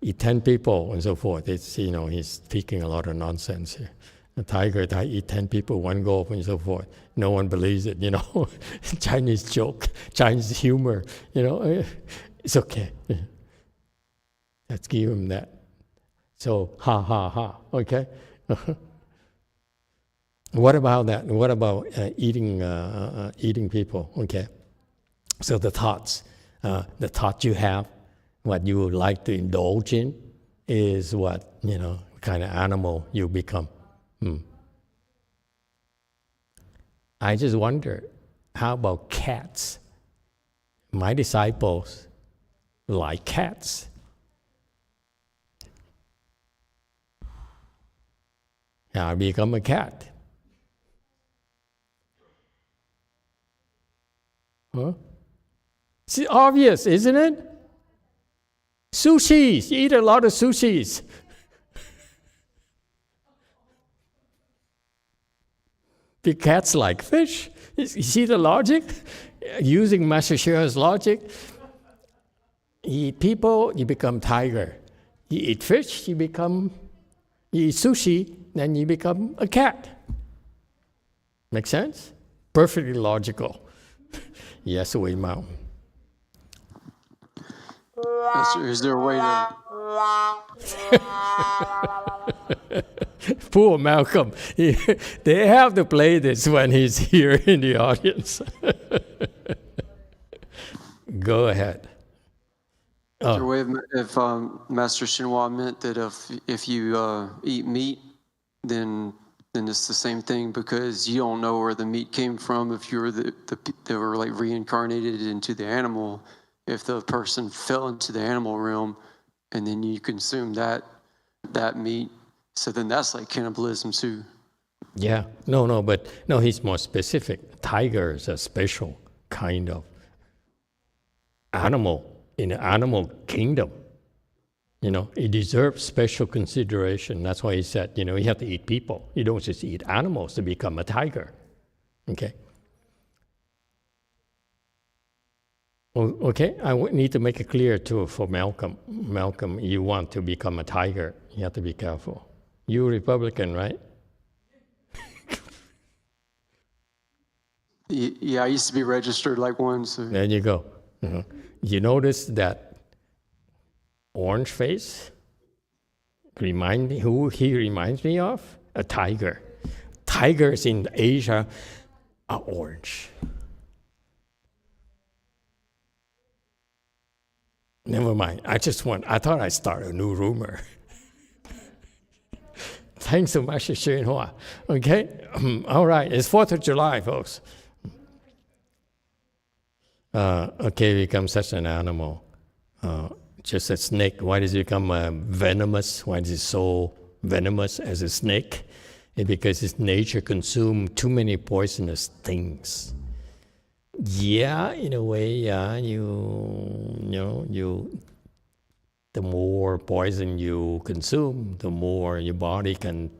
eat 10 people, and so forth. It's, he's speaking a lot of nonsense here. A tiger eat 10 people, one go, and so forth. No one believes it, Chinese joke, Chinese humor, It's okay. Let's give him that. So, ha, ha, ha, okay? What about that? What about eating people, okay? So the thoughts you have, what you would like to indulge in, is what, kind of animal you become. I just wonder, how about cats? My disciples like cats. I become a cat. It's obvious, isn't it? Sushis, you eat a lot of sushis. The cats like fish. You see the logic? Using Master Shiha's logic, you eat people, you become tiger. You eat fish, you eat sushi, then you become a cat. Make sense? Perfectly logical. Yes, Wei Mao. Is there a way to... Poor Malcolm. They have to play this when he's here in the audience. Go ahead. Is there a way if Master YongHua meant that if you eat meat, then it's the same thing, because you don't know where the meat came from. If you were they were like reincarnated into the animal, if the person fell into the animal realm, and then you consume that meat, so then that's like cannibalism too. Yeah, but he's more specific. Tiger is a special kind of animal in the animal kingdom. It deserves special consideration. That's why he said, you have to eat people. You don't just eat animals to become a tiger. Okay? Okay, I need to make it clear too for Malcolm. Malcolm, you want to become a tiger, you have to be careful. You're Republican, right? Yeah, I used to be registered like one. So. There you go. You notice that orange face? Who he reminds me of? A tiger. Tigers in Asia are orange. Never mind. I thought I'd start a new rumor. Thanks so much for YongHua. Okay? All right. It's 4th of July, folks. Okay, become such an animal. Just a snake. Why does it become venomous? Why is it so venomous as a snake? It's because its nature consumes too many poisonous things. Yeah, in a way, yeah. The more poison you consume, the more your body can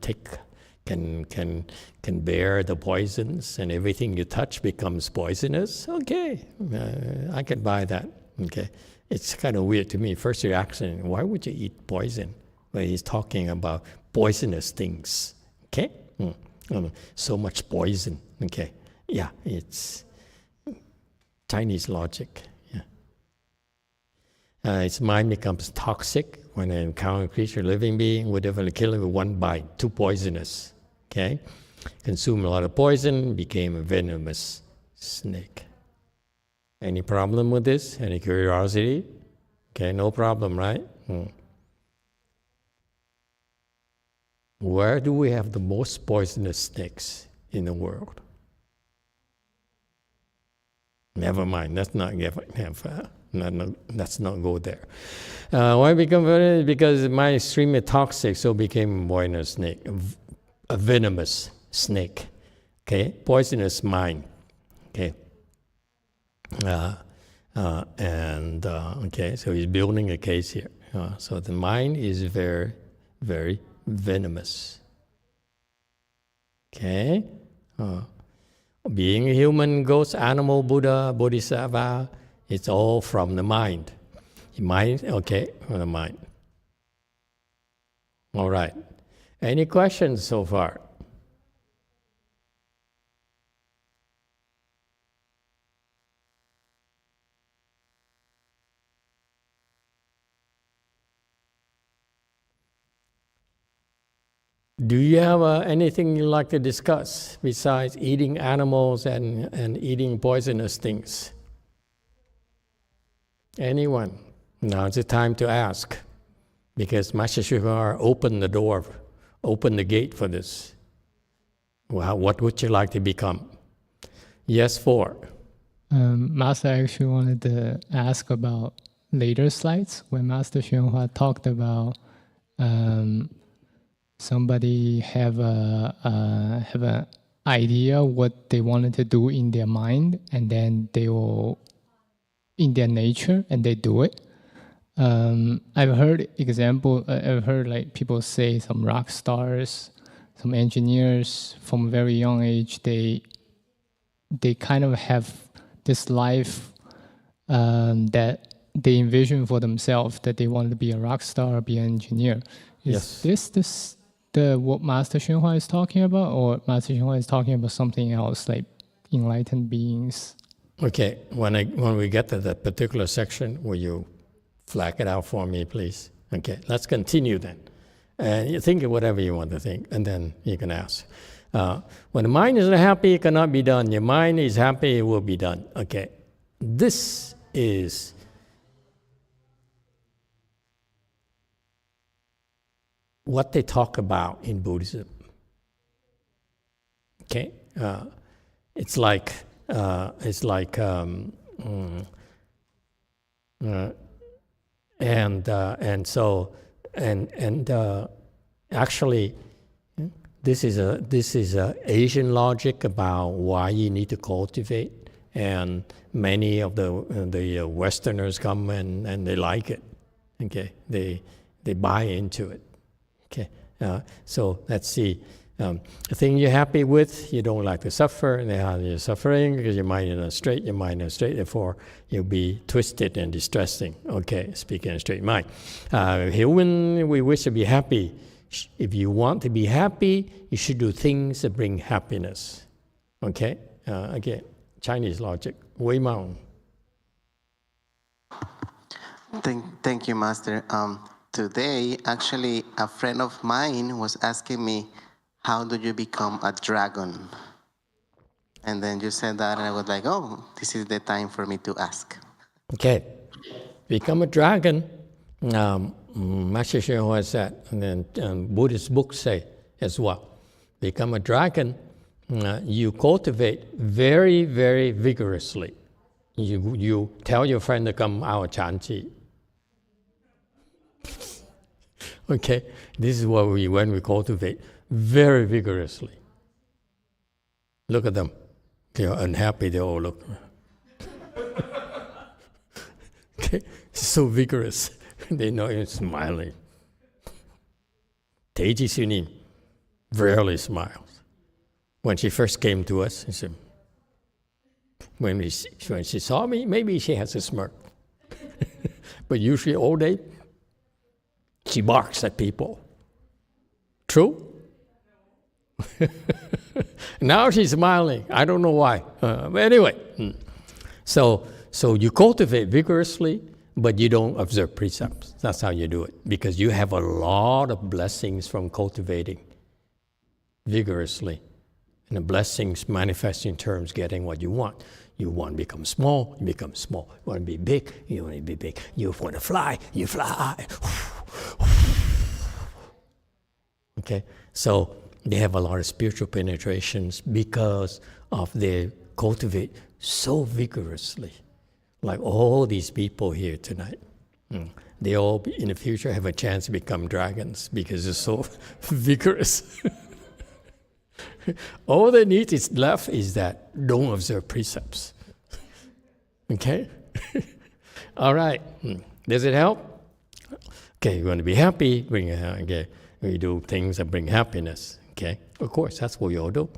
bear the poisons, and everything you touch becomes poisonous. Okay, I can buy that. Okay, it's kind of weird to me. First reaction: why would you eat poison? Well, he's talking about poisonous things. Okay, so much poison. Okay, yeah, it's Chinese logic. Its mind becomes toxic when an encounter creature, living being, would definitely kill it with one bite, too poisonous. Okay? Consumed a lot of poison, became a venomous snake. Any problem with this? Any curiosity? Okay, no problem, right? Where do we have the most poisonous snakes in the world? Never mind, let's not let's not go there. Why become venomous? Because mind is extremely toxic, so became a poisonous snake, a venomous snake. Okay, poisonous mind. Okay, okay, so he's building a case here. So the mind is very, very venomous. Okay. Being a human, ghost, animal, Buddha, Bodhisattva, it's all from the mind. Mind, okay, from the mind. All right. Any questions so far? Do you have anything you'd like to discuss besides eating animals and eating poisonous things? Anyone? Now it's the time to ask, because Master Shukar opened the door, opened the gate for this. Well, what would you like to become? Yes, 4. Master actually wanted to ask about later slides when Master YongHua talked about somebody have an idea what they wanted to do in their mind, and then they will in their nature and they do it. I've heard like people say some rock stars, some engineers from a very young age, they kind of have this life that they envision for themselves, that they want to be a rock star, be an engineer. Is this what Master YongHua is talking about, or Master YongHua is talking about something else, like enlightened beings? Okay, when we get to that particular section, will you flag it out for me, please? Okay, let's continue then. And you think of whatever you want to think, and then you can ask. When the mind is happy, it cannot be done. Your mind is happy, it will be done. Okay, this is what they talk about in Buddhism. Okay, it's like actually, this is a Asian logic about why you need to cultivate, and many of the Westerners come and they like it. Okay, they buy into it. Okay, so let's see. The thing you're happy with, you don't like to suffer, and you're suffering because your mind is not straight, therefore you'll be twisted and distressing. Okay, speaking in a straight mind. Human, we wish to be happy. If you want to be happy, you should do things that bring happiness. Okay, again, Chinese logic. Wei Mao. Thank you, Master. Today, actually, a friend of mine was asking me, how do you become a dragon? And then you said that, and I was like, oh, this is the time for me to ask. Okay, become a dragon. Master YongHua said, and then Buddhist books say as well. Become a dragon, you cultivate very, very vigorously. You tell your friend to come out Chanchi. Okay, this is what when we cultivate very vigorously. Look at them. They are unhappy. They all look. so vigorous. They know you're smiling. Teiji Sunim rarely smiles. When she first came to us, she said, when she saw me, maybe she has a smirk. But usually all day, she barks at people. True? Now she's smiling. I don't know why. But anyway, so you cultivate vigorously, but you don't observe precepts. That's how you do it. Because you have a lot of blessings from cultivating vigorously. And the blessings manifest in terms of getting what you want. You want to become small, you become small. You want to be big, you want to be big. You want to fly, you fly. Okay? So they have a lot of spiritual penetrations because of they cultivate so vigorously. Like all these people here tonight. They all, in the future, have a chance to become dragons because they're so vigorous. All they need is left is that don't observe precepts. Okay? All right. Does it help? Okay, you want to be happy, okay. We do things that bring happiness. Okay? Of course, that's what we all do.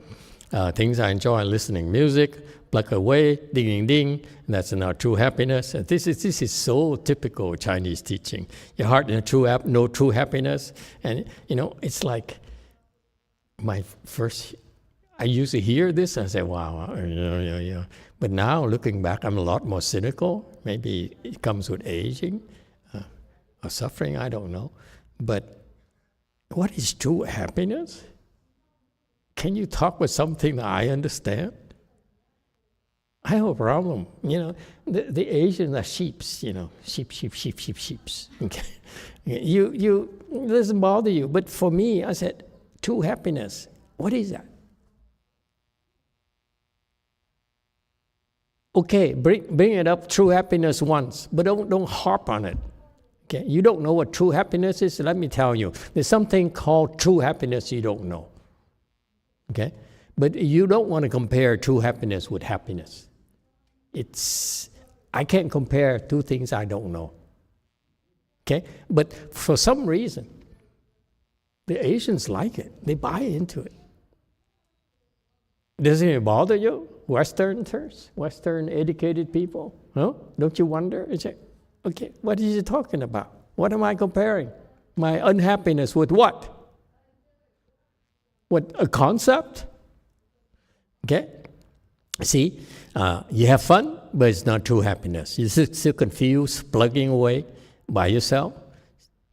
Things I enjoy, listening music, pluck away, ding, ding, ding. That's not true happiness. This is so typical Chinese teaching. Your heart no true happiness. And, it's like I used to hear this and say, wow, yeah. But now, looking back, I'm a lot more cynical. Maybe it comes with aging or suffering, I don't know. But what is true happiness? Can you talk with something that I understand? I have a problem. The Asians are sheeps, sheeps. Okay. It doesn't bother you. But for me, I said, true happiness, what is that? Okay, bring it up, true happiness once, but don't harp on it. Okay, you don't know what true happiness is? Let me tell you. There's something called true happiness you don't know. Okay? But you don't want to compare true happiness with happiness. I can't compare two things I don't know. Okay? But for some reason, the Asians like it. They buy into it. Doesn't it bother you? Westerners, Western educated people? No? Don't you wonder? Okay, what is he talking about? What am I comparing? My unhappiness with what? What, a concept? Okay? See, you have fun, but it's not true happiness. You're still confused, plugging away by yourself.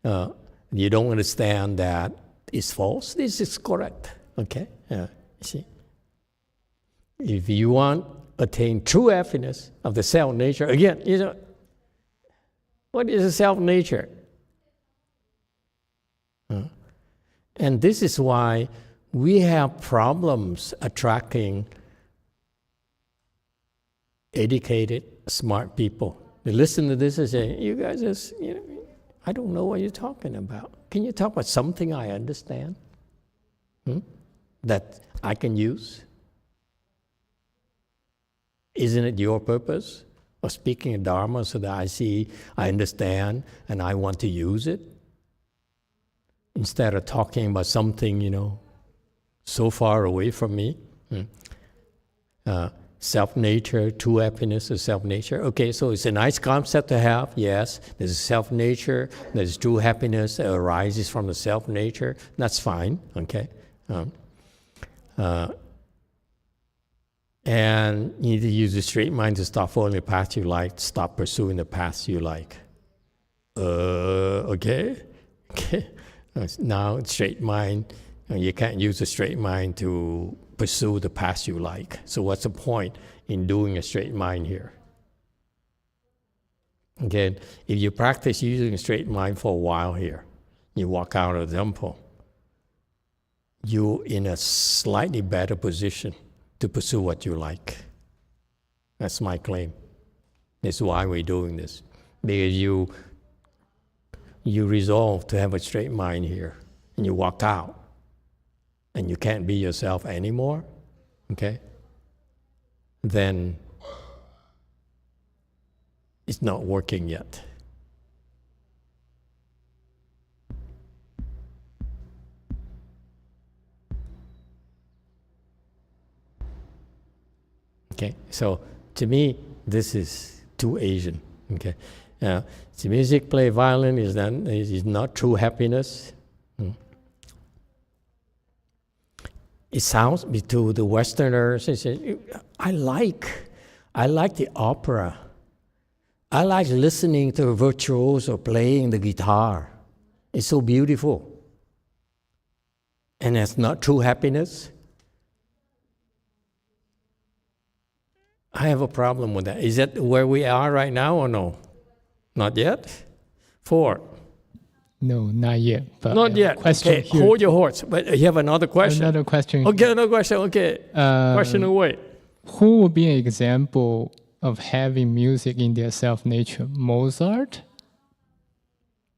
You don't understand that it's false. This is correct. Okay? See? If you want to attain true happiness of the self-nature, again, what is the self-nature? And this is why we have problems attracting educated, smart people. They listen to this and say, you guys just, I don't know what you're talking about. Can you talk about something I understand? That I can use? Isn't it your purpose of speaking of Dharma so that I understand, and I want to use it? Instead of talking about something, so far away from me. Self-nature, true happiness is self-nature. Okay, so it's a nice concept to have, yes. There's a self-nature, there's true happiness that arises from the self-nature. That's fine, okay? And you need to use the straight mind to stop following the path you like, stop pursuing the path you like. Okay? Now, straight mind, you can't use the straight mind to pursue the path you like. So what's the point in doing a straight mind here? Again, if you practice using a straight mind for a while here, you walk out of the temple, you're in a slightly better position to pursue what you like. That's my claim. That's why we're doing this. Because you resolve to have a straight mind here, and you walk out, and you can't be yourself anymore, okay? Then it's not working yet. Okay, so to me, this is too Asian. Okay, the music, play violin is not true happiness. It sounds to the Westerners. I like the opera. I like listening to a virtuoso playing the guitar. It's so beautiful. And that's not true happiness. I have a problem with that. Is that where we are right now or no? Not yet? 4. No, not yet. But Not yet. Question Okay, here. hold your horse. But you have another question? Another question. Okay, another question. Okay. Question away. Who would be an example of having music in their self-nature? Mozart?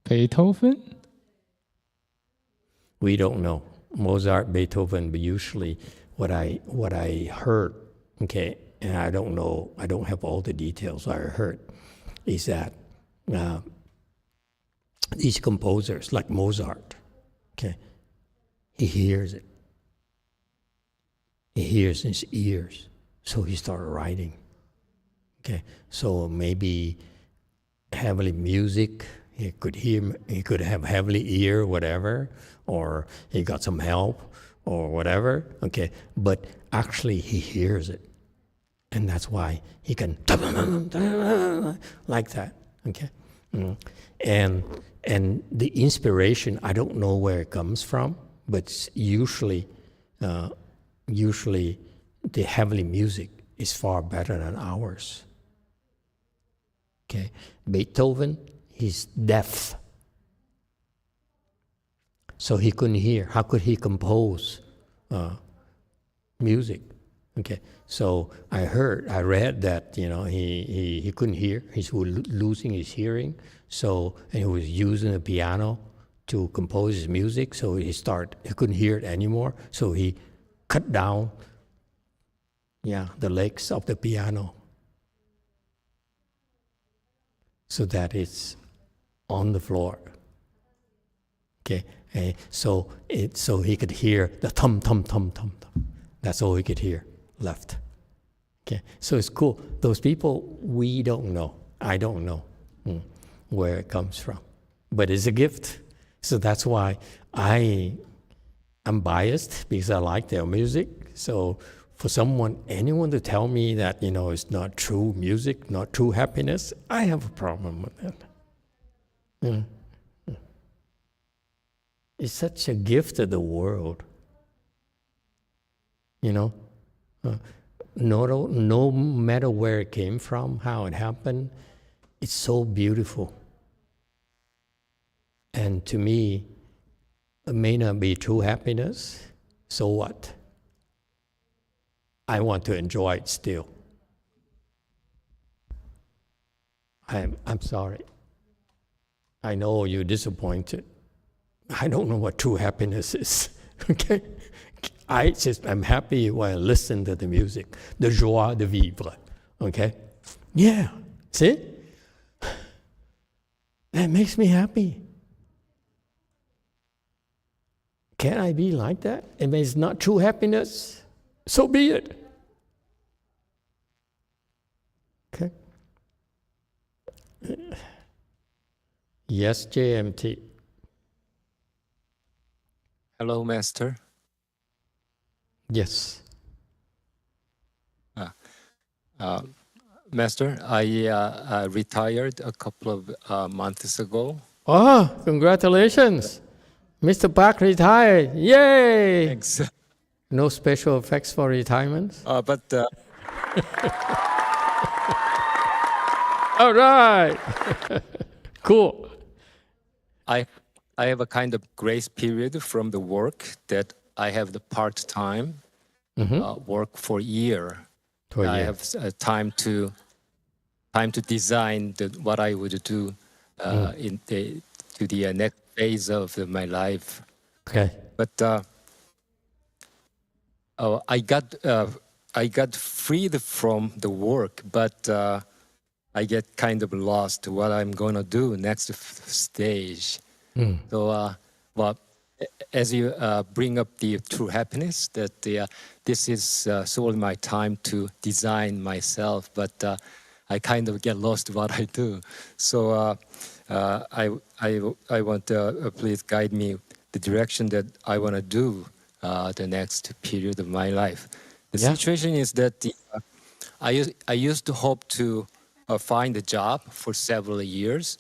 Beethoven? We don't know. Mozart, Beethoven, but usually what I heard, okay, and I don't know, I don't have all the details I heard, is that these composers, like Mozart, okay, he hears it. He hears in his ears, so he started writing. Okay, so maybe heavenly music, he could have heavenly ear, whatever, or he got some help, or whatever, okay, but actually he hears it. And that's why he can like that, okay? And the inspiration, I don't know where it comes from, but usually the heavenly music is far better than ours. Okay, Beethoven, he's deaf, so he couldn't hear. How could he compose music? Okay, so I read that he couldn't hear. He was losing his hearing, so and he was using a piano to compose his music. So he couldn't hear it anymore. So he cut down, the legs of the piano, so that it's on the floor. Okay, so he could hear the thum thum thum thum thum. That's all he could hear left. Okay, so it's cool. Those people, we don't know. I don't know where it comes from, but it's a gift. So that's why I'm biased, because I like their music. So for anyone to tell me that it's not true music, not true happiness, I have a problem with that. It's such a gift of the world. No matter where it came from, how it happened, it's so beautiful. And to me, it may not be true happiness, so what? I want to enjoy it still. I'm sorry. I know you're disappointed. I don't know what true happiness is. Okay? I'm happy when I listen to the music, the joie de vivre. Okay? Yeah. See? That makes me happy. Can I be like that? If it's not true happiness, so be it. Okay? Yes, JMT. Hello, Master. Yes. Master, I retired a couple of months ago. Oh, congratulations. Mr. Park retired. Yay! Thanks. No special effects for retirement? But all right. Cool. I have a kind of grace period from the work that I have the part-time work for a year. I have time to design what I would do to the next phase of my life. Okay. But I got freed from the work, but I get kind of lost what I'm gonna do next stage. So, well, as you bring up the true happiness, that this is solely my time to design myself, but I kind of get lost what I do. So I want please guide me the direction that I want to do the next period of my life. The situation is that I used to hope to find a job for several years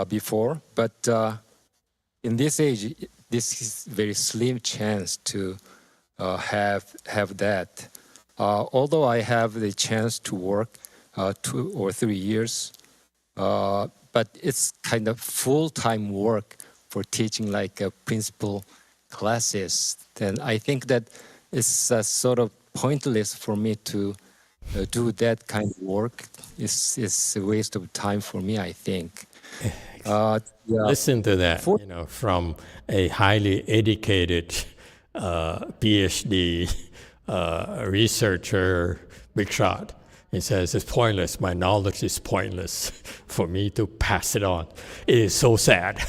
before, but in this age, this is very slim chance to have that. Although I have the chance to work 2 or 3 years, but it's kind of full-time work for teaching like principal classes. Then I think that it's sort of pointless for me to do that kind of work. It's a waste of time for me, I think. Listen to that, from a highly educated PhD researcher, big shot. He says, it's pointless. My knowledge is pointless for me to pass it on. It is so sad.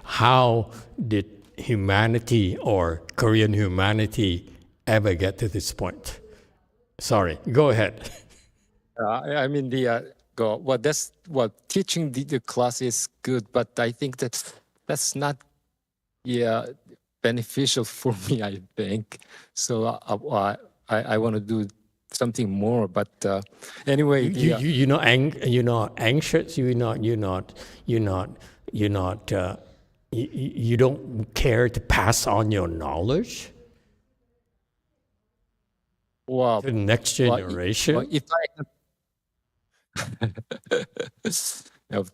How did humanity or Korean humanity ever get to this point? Sorry, go ahead. I mean, that's what teaching the class is good, but I think that's not beneficial for me, I think. So I want to do something more, but anyway, you're not anxious. You don't care to pass on your knowledge to the next generation.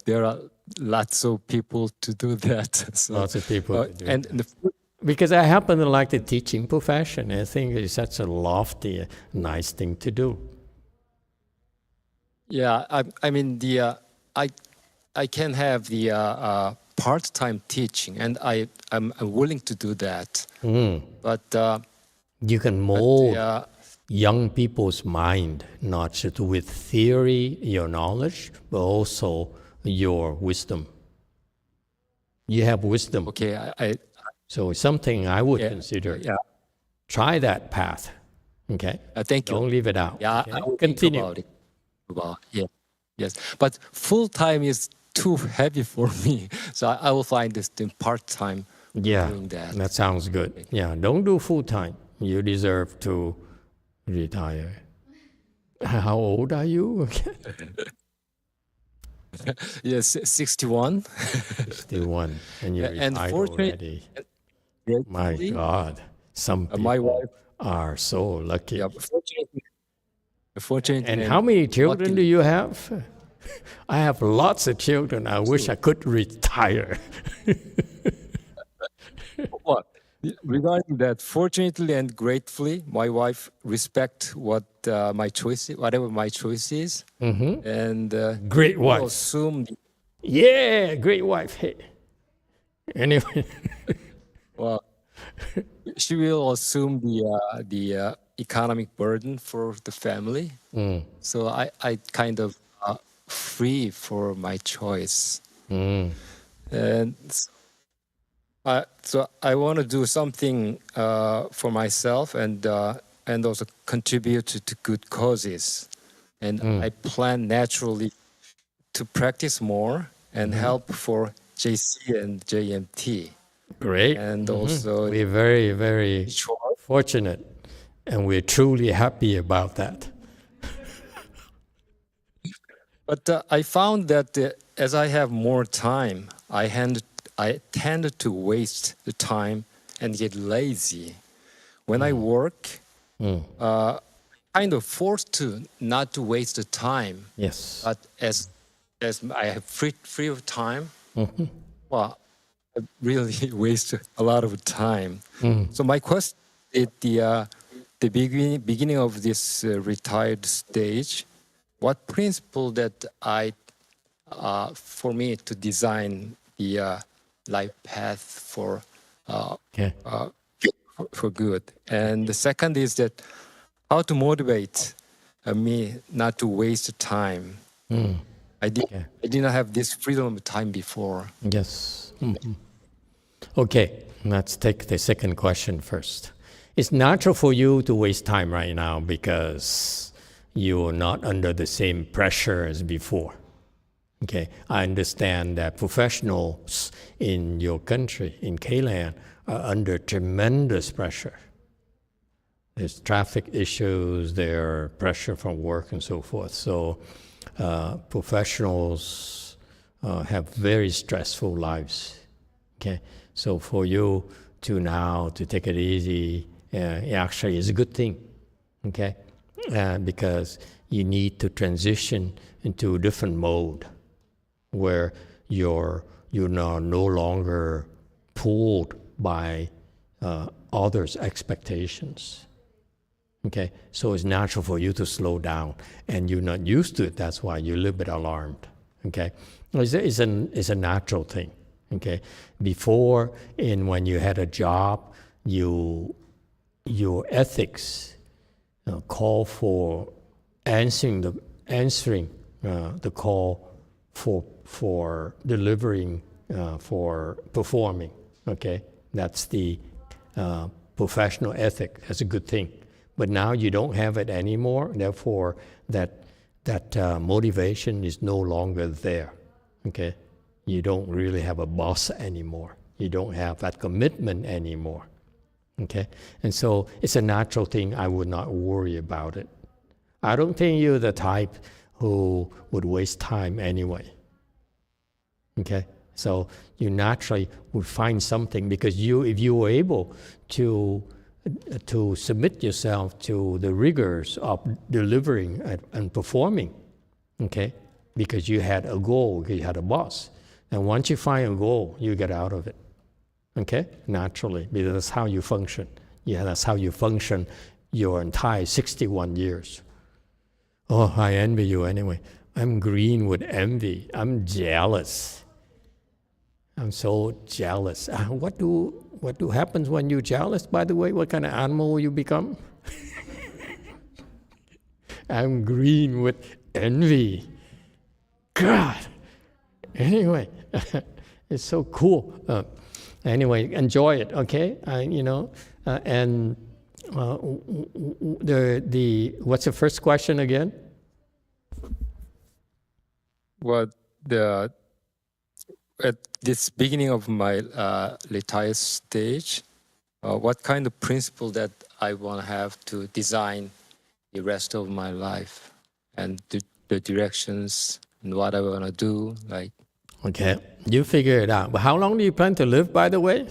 There are lots of people to do that. So, lots of people to do that. Because I happen to like the teaching profession. I think it's such a lofty, nice thing to do. Yeah, I mean I can have the part-time teaching, and I'm willing to do that. But you can mold young people's mind, not just with theory, your knowledge, but also your wisdom. You have wisdom. Okay, so it's something I would consider. Yeah. Try that path. Okay. Thank you. Don't leave it out. Yeah, okay? I will Continue. think about it. Yes. But full time is too heavy for me, so I will find this part time. Doing that. That sounds good. Yeah, don't do full time. You deserve to retire. How old are you? Yes, 61. 61, and you're retired already. My God, some people my wife are so lucky. Yeah, fortunately, and how many children do you have? I have lots of children. I wish I could retire. What? Regarding that, fortunately and gratefully, my wife respects what my choice, whatever my choice is, and great wife. Assume great wife. Hey. Anyway, well, she will assume the economic burden for the family. So I kind of free for my choice, and. So I want to do something for myself and also contribute to good causes. And I plan naturally to practice more and help for JC and JMT. Great. And also we're very, very fortunate, and we're truly happy about that. But I found that as I have more time, I tend to waste the time and get lazy. When I work, kind of forced to not to waste the time. Yes. But as I have free of time, well, I really waste a lot of time. So my question is the beginning of this retired stage, what principle that for me to design the life path for good. And the second is that how to motivate me not to waste time. I did not have this freedom of time before. Yes. Okay, let's take the second question first. It's natural for you to waste time right now because you're not under the same pressure as before. Okay, I understand that professionals in your country, in K-Land, are under tremendous pressure. There's traffic issues, there are pressure from work and so forth. So professionals have very stressful lives. Okay, so for you to now to take it easy, actually is a good thing. Okay, because you need to transition into a different mode where you're no longer pulled by others' expectations. Okay, so it's natural for you to slow down, and you're not used to it. That's why you're a little bit alarmed. Okay, it's a natural thing. Okay, before, when you had a job, your ethics call for answering the call for delivering, for performing. Okay, that's the professional ethic. That's a good thing. But now you don't have it anymore. Therefore, that motivation is no longer there. Okay, you don't really have a boss anymore. You don't have that commitment anymore. Okay, and so it's a natural thing. I would not worry about it. I don't think you're the type who would waste time anyway. Okay, so you naturally would find something, because if you were able to submit yourself to the rigors of delivering and performing, okay, because you had a goal, you had a boss, and once you find a goal, you get out of it. Okay, naturally, because that's how you function. Yeah, that's how you function your entire 61 years. Oh, I envy you anyway. I'm green with envy. I'm jealous. I'm so jealous. What happens when you're jealous, by the way? What kind of animal will you become? I'm green with envy. God. Anyway, it's so cool. Anyway, enjoy it, okay? And what's the first question again? Well, at this beginning of my retired stage, what kind of principle that I want to have to design the rest of my life, and the directions and what I want to do, like. Okay, you figure it out. But how long do you plan to live, by the way?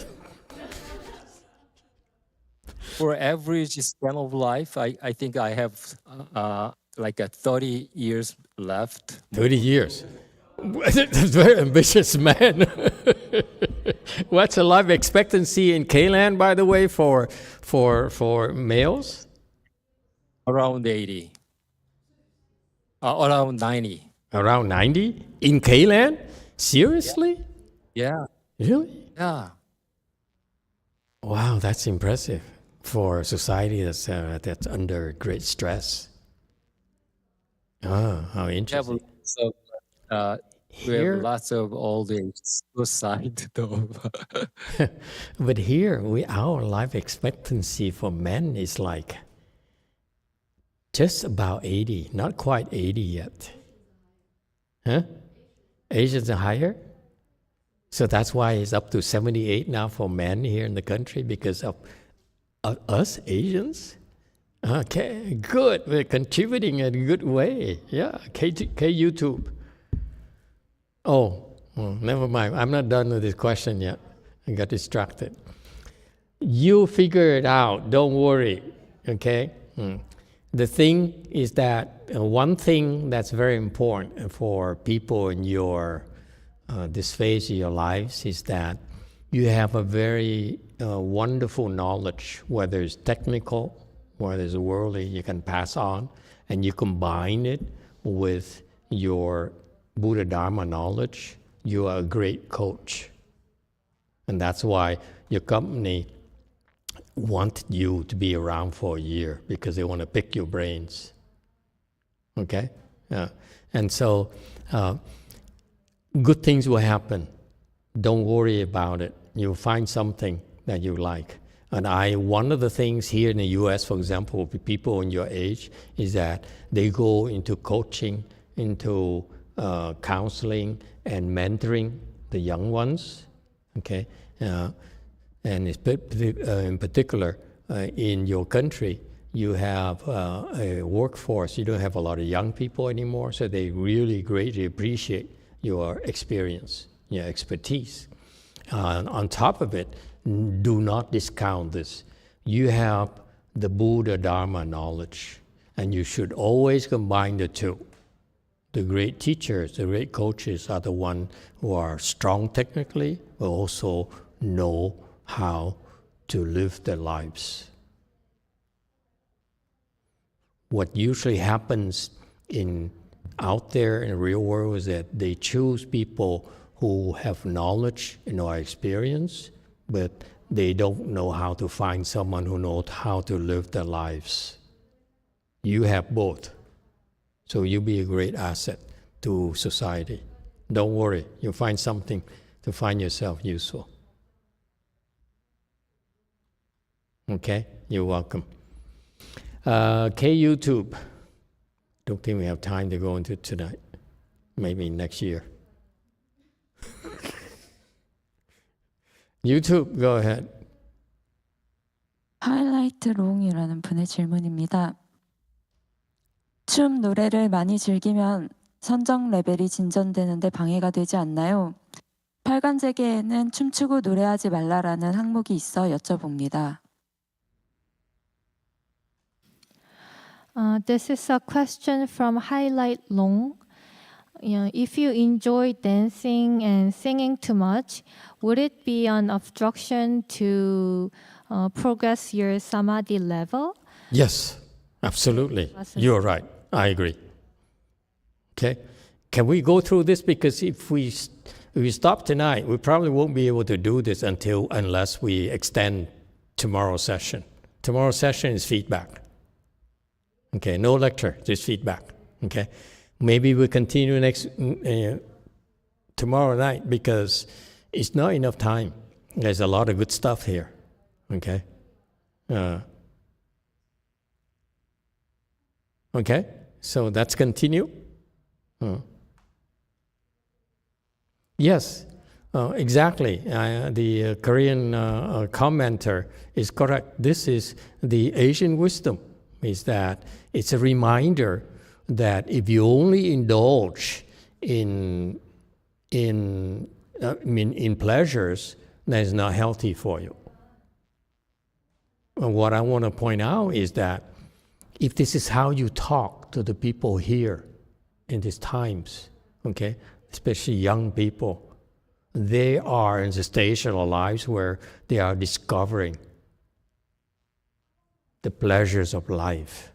For average span of life, I think I have like 30 years left. 30 years? That's a very ambitious man. What's the life expectancy in K-Land, by the way, for males? Around 80. Around 90. Around 90? In K-Land? Seriously? Yeah. Really? Yeah. Wow, that's impressive for a society that's under great stress. Oh, how interesting. We have lots of old age suicide, though. But here, our life expectancy for men is like just about 80, not quite 80 yet. Huh? Asians are higher? So that's why it's up to 78 now for men here in the country, because of us Asians? Okay, good. We're contributing in a good way. Yeah, K YouTube. Oh, well, never mind. I'm not done with this question yet. I got distracted. You figure it out. Don't worry. Okay? The thing is that one thing that's very important for people in this phase of your lives is that you have a very wonderful knowledge, whether it's technical, whether it's worldly, you can pass on, and you combine it with your Buddha Dharma knowledge. You are a great coach. And that's why your company wanted you to be around for a year, because they want to pick your brains. Okay? And so good things will happen. Don't worry about it. You'll find something that you like. And one of the things here in the US, for example, with people in your age, is that they go into coaching, into counseling and mentoring the young ones, okay? And in particular, in your country, you have a workforce. You don't have a lot of young people anymore, so they really greatly appreciate your experience, your expertise. On top of it, do not discount this. You have the Buddha Dharma knowledge, and you should always combine the two. The great teachers, the great coaches are the ones who are strong technically, but also know how to live their lives. What usually happens out there in the real world is that they choose people who have knowledge and know experience, but they don't know how to find someone who knows how to live their lives. You have both. So you'll be a great asset to society. Don't worry, you'll find something to find yourself useful. Okay, you're welcome. YouTube. Don't think we have time to go into tonight. Maybe next year. YouTube, go ahead. 하이라이트 롱이라는 분의 질문입니다. 춤, 노래를 많이 즐기면 선정 레벨이 진전되는데 방해가 되지 않나요? 팔관제계에는 춤추고 노래하지 말라라는 항목이 있어 여쭤봅니다. This is a question from Highlight Long. If you enjoy dancing and singing too much, would it be an obstruction to progress your samadhi level? Yes, absolutely. You're right. I agree. Okay. Can we go through this? Because if we stop tonight, we probably won't be able to do this unless we extend tomorrow's session. Tomorrow's session is feedback. Okay, no lecture, just feedback. Okay, maybe we'll continue tomorrow night because it's not enough time. There's a lot of good stuff here. Okay. Okay, so let's continue. Yes, exactly. The Korean commenter is correct. This is the Asian wisdom. Is that it's a reminder that if you only indulge in pleasures, that is not healthy for you. And what I want to point out is that if this is how you talk to the people here in these times, okay, especially young people, they are in the stage of their lives where they are discovering the pleasures of life.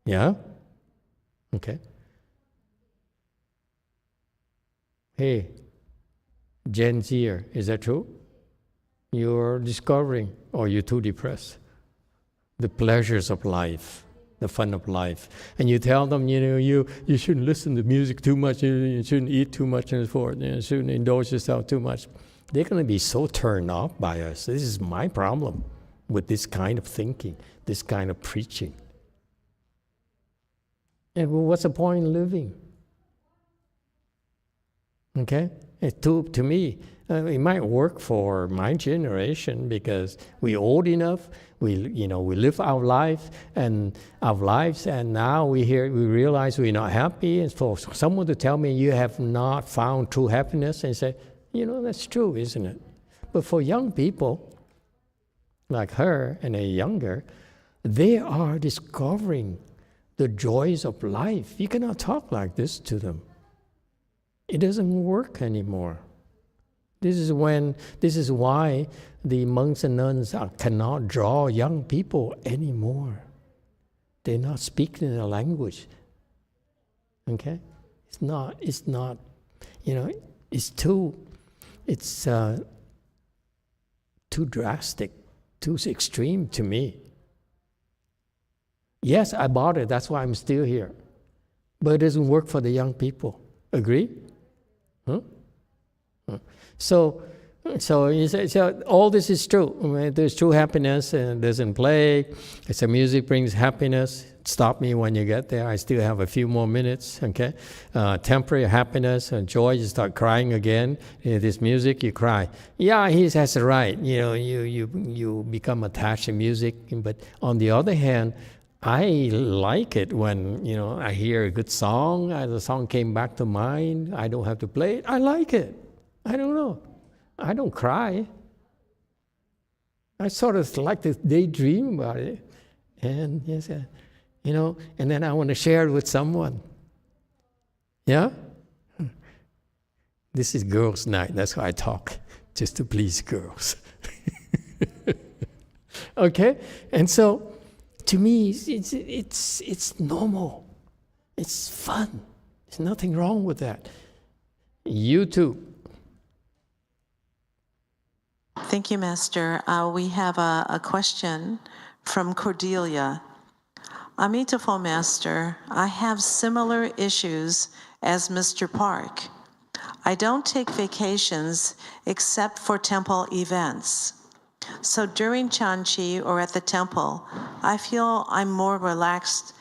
Yeah? Okay. Hey, Gen Zer, is that true? You're discovering, or you're too depressed, the pleasures of life, the fun of life. And you tell them, you shouldn't listen to music too much, you shouldn't eat too much, and so forth, you shouldn't indulge yourself too much. They're going to be so turned off by us. This is my problem with this kind of thinking, this kind of preaching. And what's the point in living? Okay? To me, it might work for my generation because we're old enough, we live our life and our lives, and now we realize we're not happy. And for someone to tell me you have not found true happiness, and say, that's true, isn't it? But for young people, like her and a younger, they are discovering the joys of life. You cannot talk like this to them. It doesn't work anymore. This is why the monks and nuns cannot draw young people anymore. They're not speaking their language. Okay? It's too drastic, too extreme to me. Yes, I bought it, that's why I'm still here. But it doesn't work for the young people. Agree? Huh? So So you say, so all this is true. I mean, there's true happiness and it doesn't play. So music brings happiness. Stop me when you get there. I still have a few more minutes, okay? Temporary happiness and joy, you start crying again. This music, you cry. Yeah, he has a right. You know, you become attached to music. But on the other hand, I like it when, you know, I hear a good song, the song came back to mind, I don't have to play it. I like it. I don't know. I don't cry. I sort of like to daydream about it. And yes, you know, and then I want to share it with someone. Yeah? This is girls' night. That's why I talk, just to please girls. Okay? And so, to me, it's normal. It's fun. There's nothing wrong with that. You too. Thank you, Master. We have a question from Cordelia. Emitofuo, Master, I have similar issues as Mr. Park. I don't take vacations except for temple events. So during Chanchi or at the temple, I feel I'm more relaxed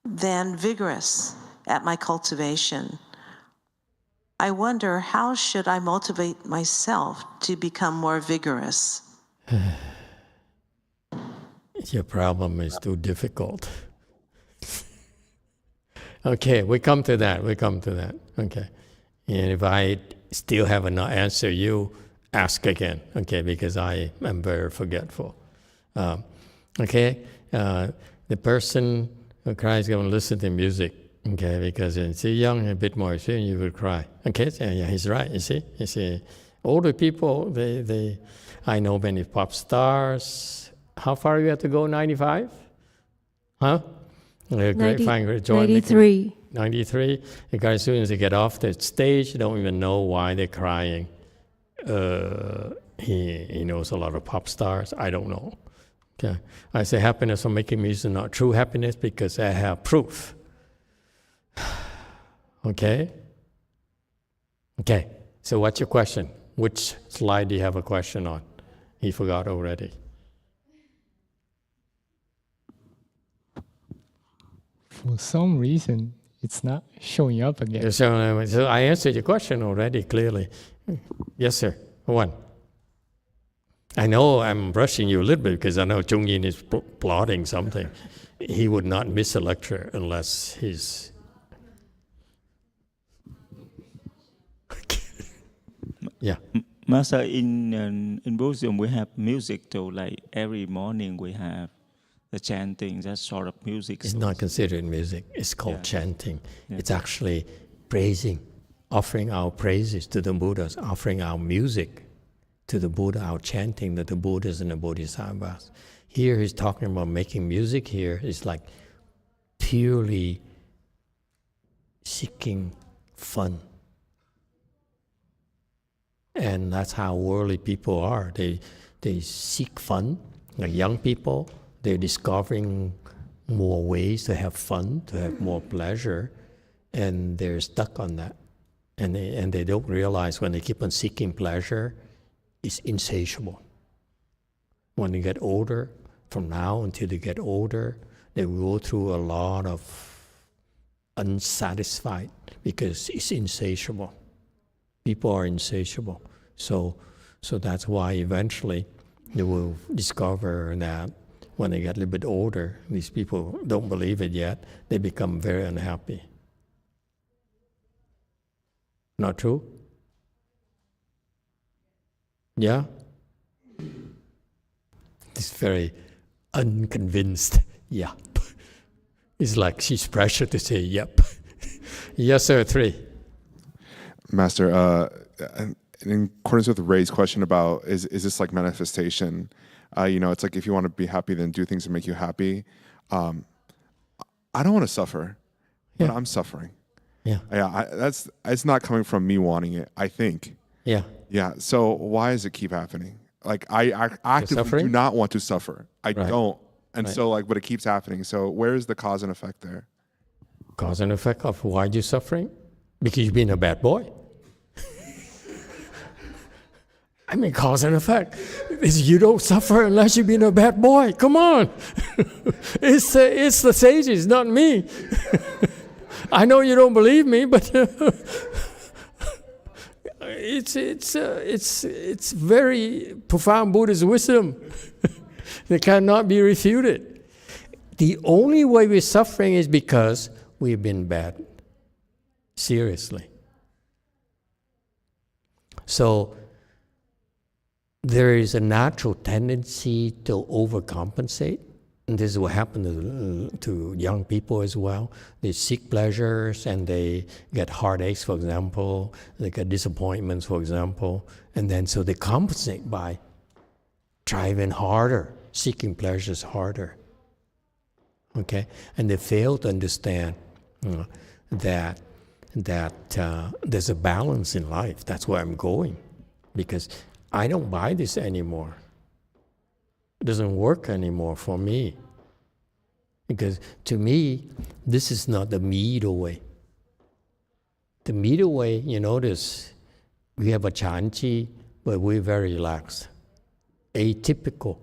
than vigorous at my cultivation. I wonder, how should I motivate myself to become more vigorous? Your problem is too difficult. Okay, we come to that. Okay. And if I still have not answer you, ask again, okay, because I am very forgetful. Okay, the person who cries is going to listen to music, okay, because it's young, a bit more experienced, you will cry. Okay, so yeah, he's right, you see. Older people, I know many pop stars. How far you have to go, 95? Huh? Great, fine, great joy. 93. 93. The guys, as soon as they get off the stage, don't even know why they're crying. He knows a lot of pop stars. I don't know. Okay. I say happiness from making music is not true happiness because I have proof. Okay? Okay. So what's your question? Which slide do you have a question on? He forgot already. For some reason, it's not showing up again. So I answered your question already clearly. Yes, sir. One. I know I'm rushing you a little bit because I know Chung-Yin is plotting something. He would not miss a lecture unless he's... Yeah. Master, in Buddhism we have music too. Like every morning we have the chanting, that sort of music. It's not considered music. It's called chanting. Yeah. It's actually praising, offering our praises to the Buddhas, offering our music to the Buddha, our chanting to the Buddhas and the Bodhisattvas. Here he's talking about making music here. It's like purely seeking fun. And that's how worldly people are. They seek fun. Like young people, they're discovering more ways to have fun, to have more pleasure, and they're stuck on that. And they don't realize when they keep on seeking pleasure, it's insatiable. When they get older, from now until they get older, they will go through a lot of unsatisfied because it's insatiable. People are insatiable. So that's why eventually they will discover that when they get a little bit older, these people don't believe it yet, they become very unhappy. Not true? Yeah? It's very unconvinced, yep. It's like she's pressured to say yep. Yes, sir, 3. Master, in accordance with Ray's question about is this like manifestation? It's like if you want to be happy, then do things that make you happy. I don't want to suffer, but I'm suffering. Yeah. It's not coming from me wanting it, I think. Yeah. Yeah. So why does it keep happening? Like I actively do not want to suffer. I don't. And so but it keeps happening. So where is the cause and effect there? Cause and effect of why you're suffering? Because you've been a bad boy. I mean, cause and effect. You don't suffer unless you've been a bad boy. Come on. It's the sages, not me. I know you don't believe me, but it's very profound Buddhist wisdom. That cannot be refuted. The only way we're suffering is because we've been bad. Seriously. So there is a natural tendency to overcompensate. And this is what happens to young people as well. They seek pleasures and they get heartaches, for example. They get disappointments, for example. And then so they compensate by striving harder, seeking pleasures harder. Okay? And they fail to understand that there's a balance in life. That's where I'm going. Because I don't buy this anymore. It doesn't work anymore for me. Because to me, this is not the middle way. The middle way, you notice, we have a chanchi, but we're very relaxed. Atypical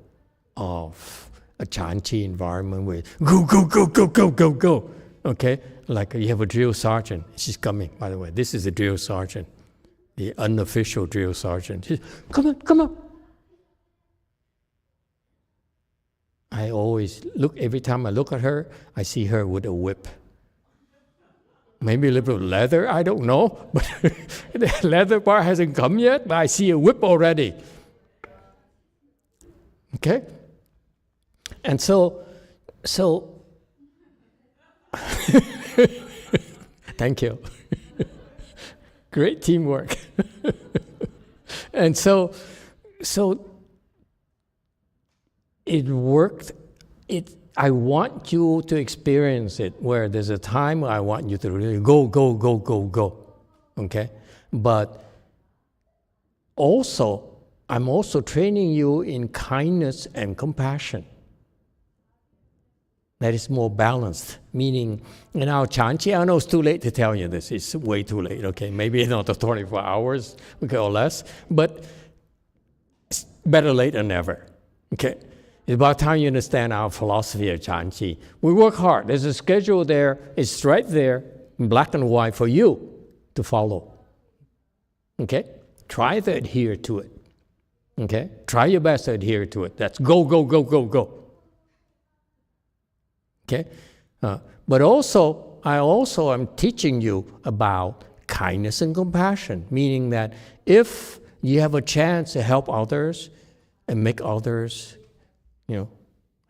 of a chanchi environment where go, go, go, go, go, go, go. Okay? Like you have a drill sergeant. She's coming, by the way. This is the drill sergeant. The unofficial drill sergeant. She's, come on, come on. I always look, every time I look at her, I see her with a whip. Maybe a little leather, I don't know. But the leather part hasn't come yet, but I see a whip already. Okay? And so thank you. Great teamwork. And so it worked. I want you to experience it where there's a time where I want you to really go, go, go, go, go. Okay? But also, I'm also training you in kindness and compassion. That is more balanced, meaning in our chanchi, I know it's too late to tell you this, it's way too late, okay? Maybe not the 24 hours or less, but it's better late than never, okay? It's about time you understand our philosophy of chanchi. We work hard, there's a schedule there, it's right there, in black and white for you to follow, okay? Try to adhere to it, okay? Try your best to adhere to it. That's go, go, go, go, go. Okay, but also, I am teaching you about kindness and compassion, meaning that if you have a chance to help others and make others,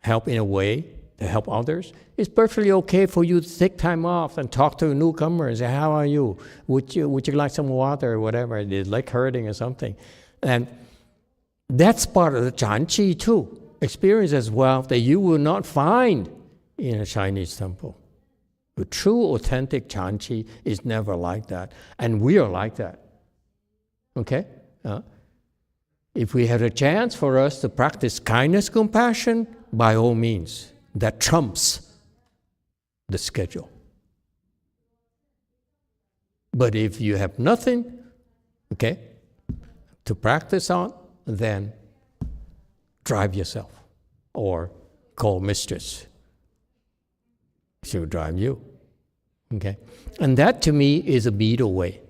help in a way to help others, it's perfectly okay for you to take time off and talk to a newcomer and say, how are you? Would you like some water or whatever? Is leg hurting or something? And that's part of the chanchi too, experience as well that you will not find in a Chinese temple. The true, authentic chanchi is never like that. And we are like that. Okay? If we had a chance for us to practice kindness, compassion, by all means, that trumps the schedule. But if you have nothing, okay, to practice on, then drive yourself or call mistress. She will drive you. Okay? And that to me is a middle way.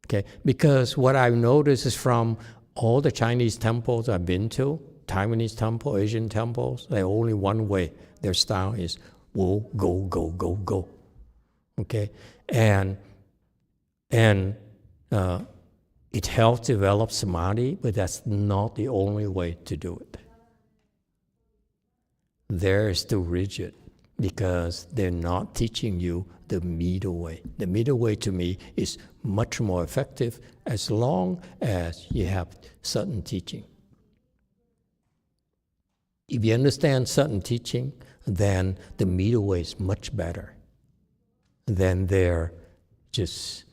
Okay? Because what I've noticed is from all the Chinese temples I've been to, Taiwanese temple, Asian temples, they're only one way. Their style is go, go, go, go, go. Okay? And it helps develop samadhi, but that's not the only way to do it. They're still rigid, because they're not teaching you the middle way. The middle way to me is much more effective as long as you have certain teaching. If you understand certain teaching, then the middle way is much better than their just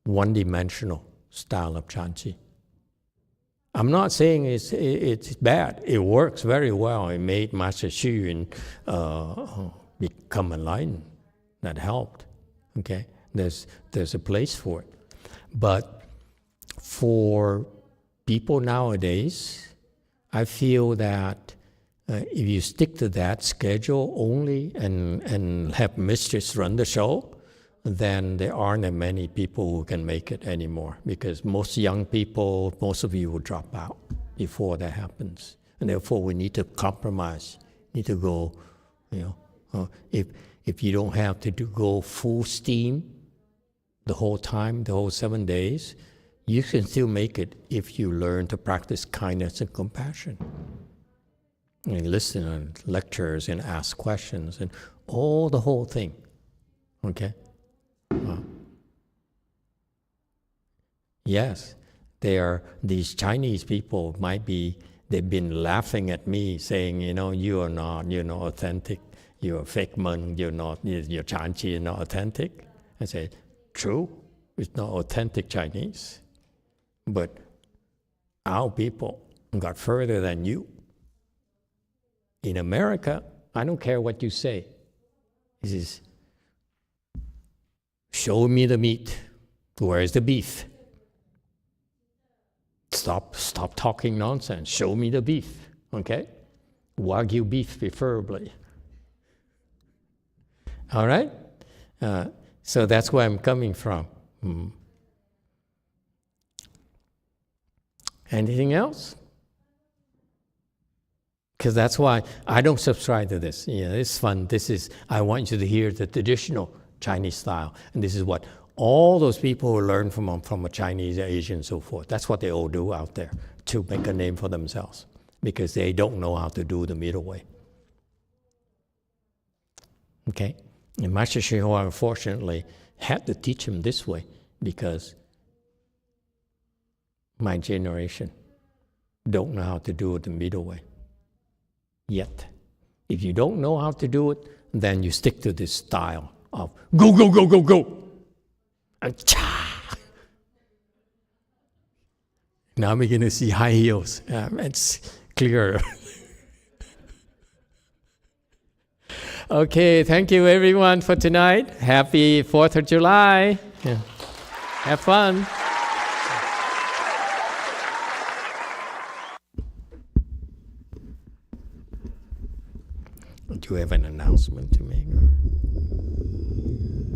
one-dimensional style of chanchi. I'm not saying it's bad. It works very well. It made Master Xu become enlightened. That helped. Okay, there's a place for it. But for people nowadays, I feel that if you stick to that schedule only and have mistress run the show, then there aren't that many people who can make it anymore, because most young people, most of you will drop out before that happens. And therefore we need to compromise, need to go, if you don't have to go full steam the whole time, the whole 7 days, you can still make it if you learn to practice kindness and compassion. And listen to lectures and ask questions and the whole thing, okay? Yes, these Chinese people they've been laughing at me saying, you're not authentic, you're a fake monk, you're Chanchi, you're not authentic. I say, true, it's not authentic Chinese, but our people got further than you. In America, I don't care what you say. This is, show me the meat. Where's the beef? Stop talking nonsense. Show me the beef, okay? Wagyu beef, preferably. All right? So that's where I'm coming from. Anything else? Because that's why I don't subscribe to this. It's fun. I want you to hear the traditional Chinese style. And this is what all those people who learn from a Chinese, Asian, and so forth, that's what they all do out there to make a name for themselves, because they don't know how to do the middle way. Okay? And Master YongHua, unfortunately, had to teach him this way, because my generation don't know how to do it the middle way yet. If you don't know how to do it, then you stick to this style of go, go, go, go, go. And cha! Now we're going to see high heels. It's clearer. Okay, thank you everyone for tonight. Happy 4th of July. Yeah. Have fun. Do you have an announcement to make?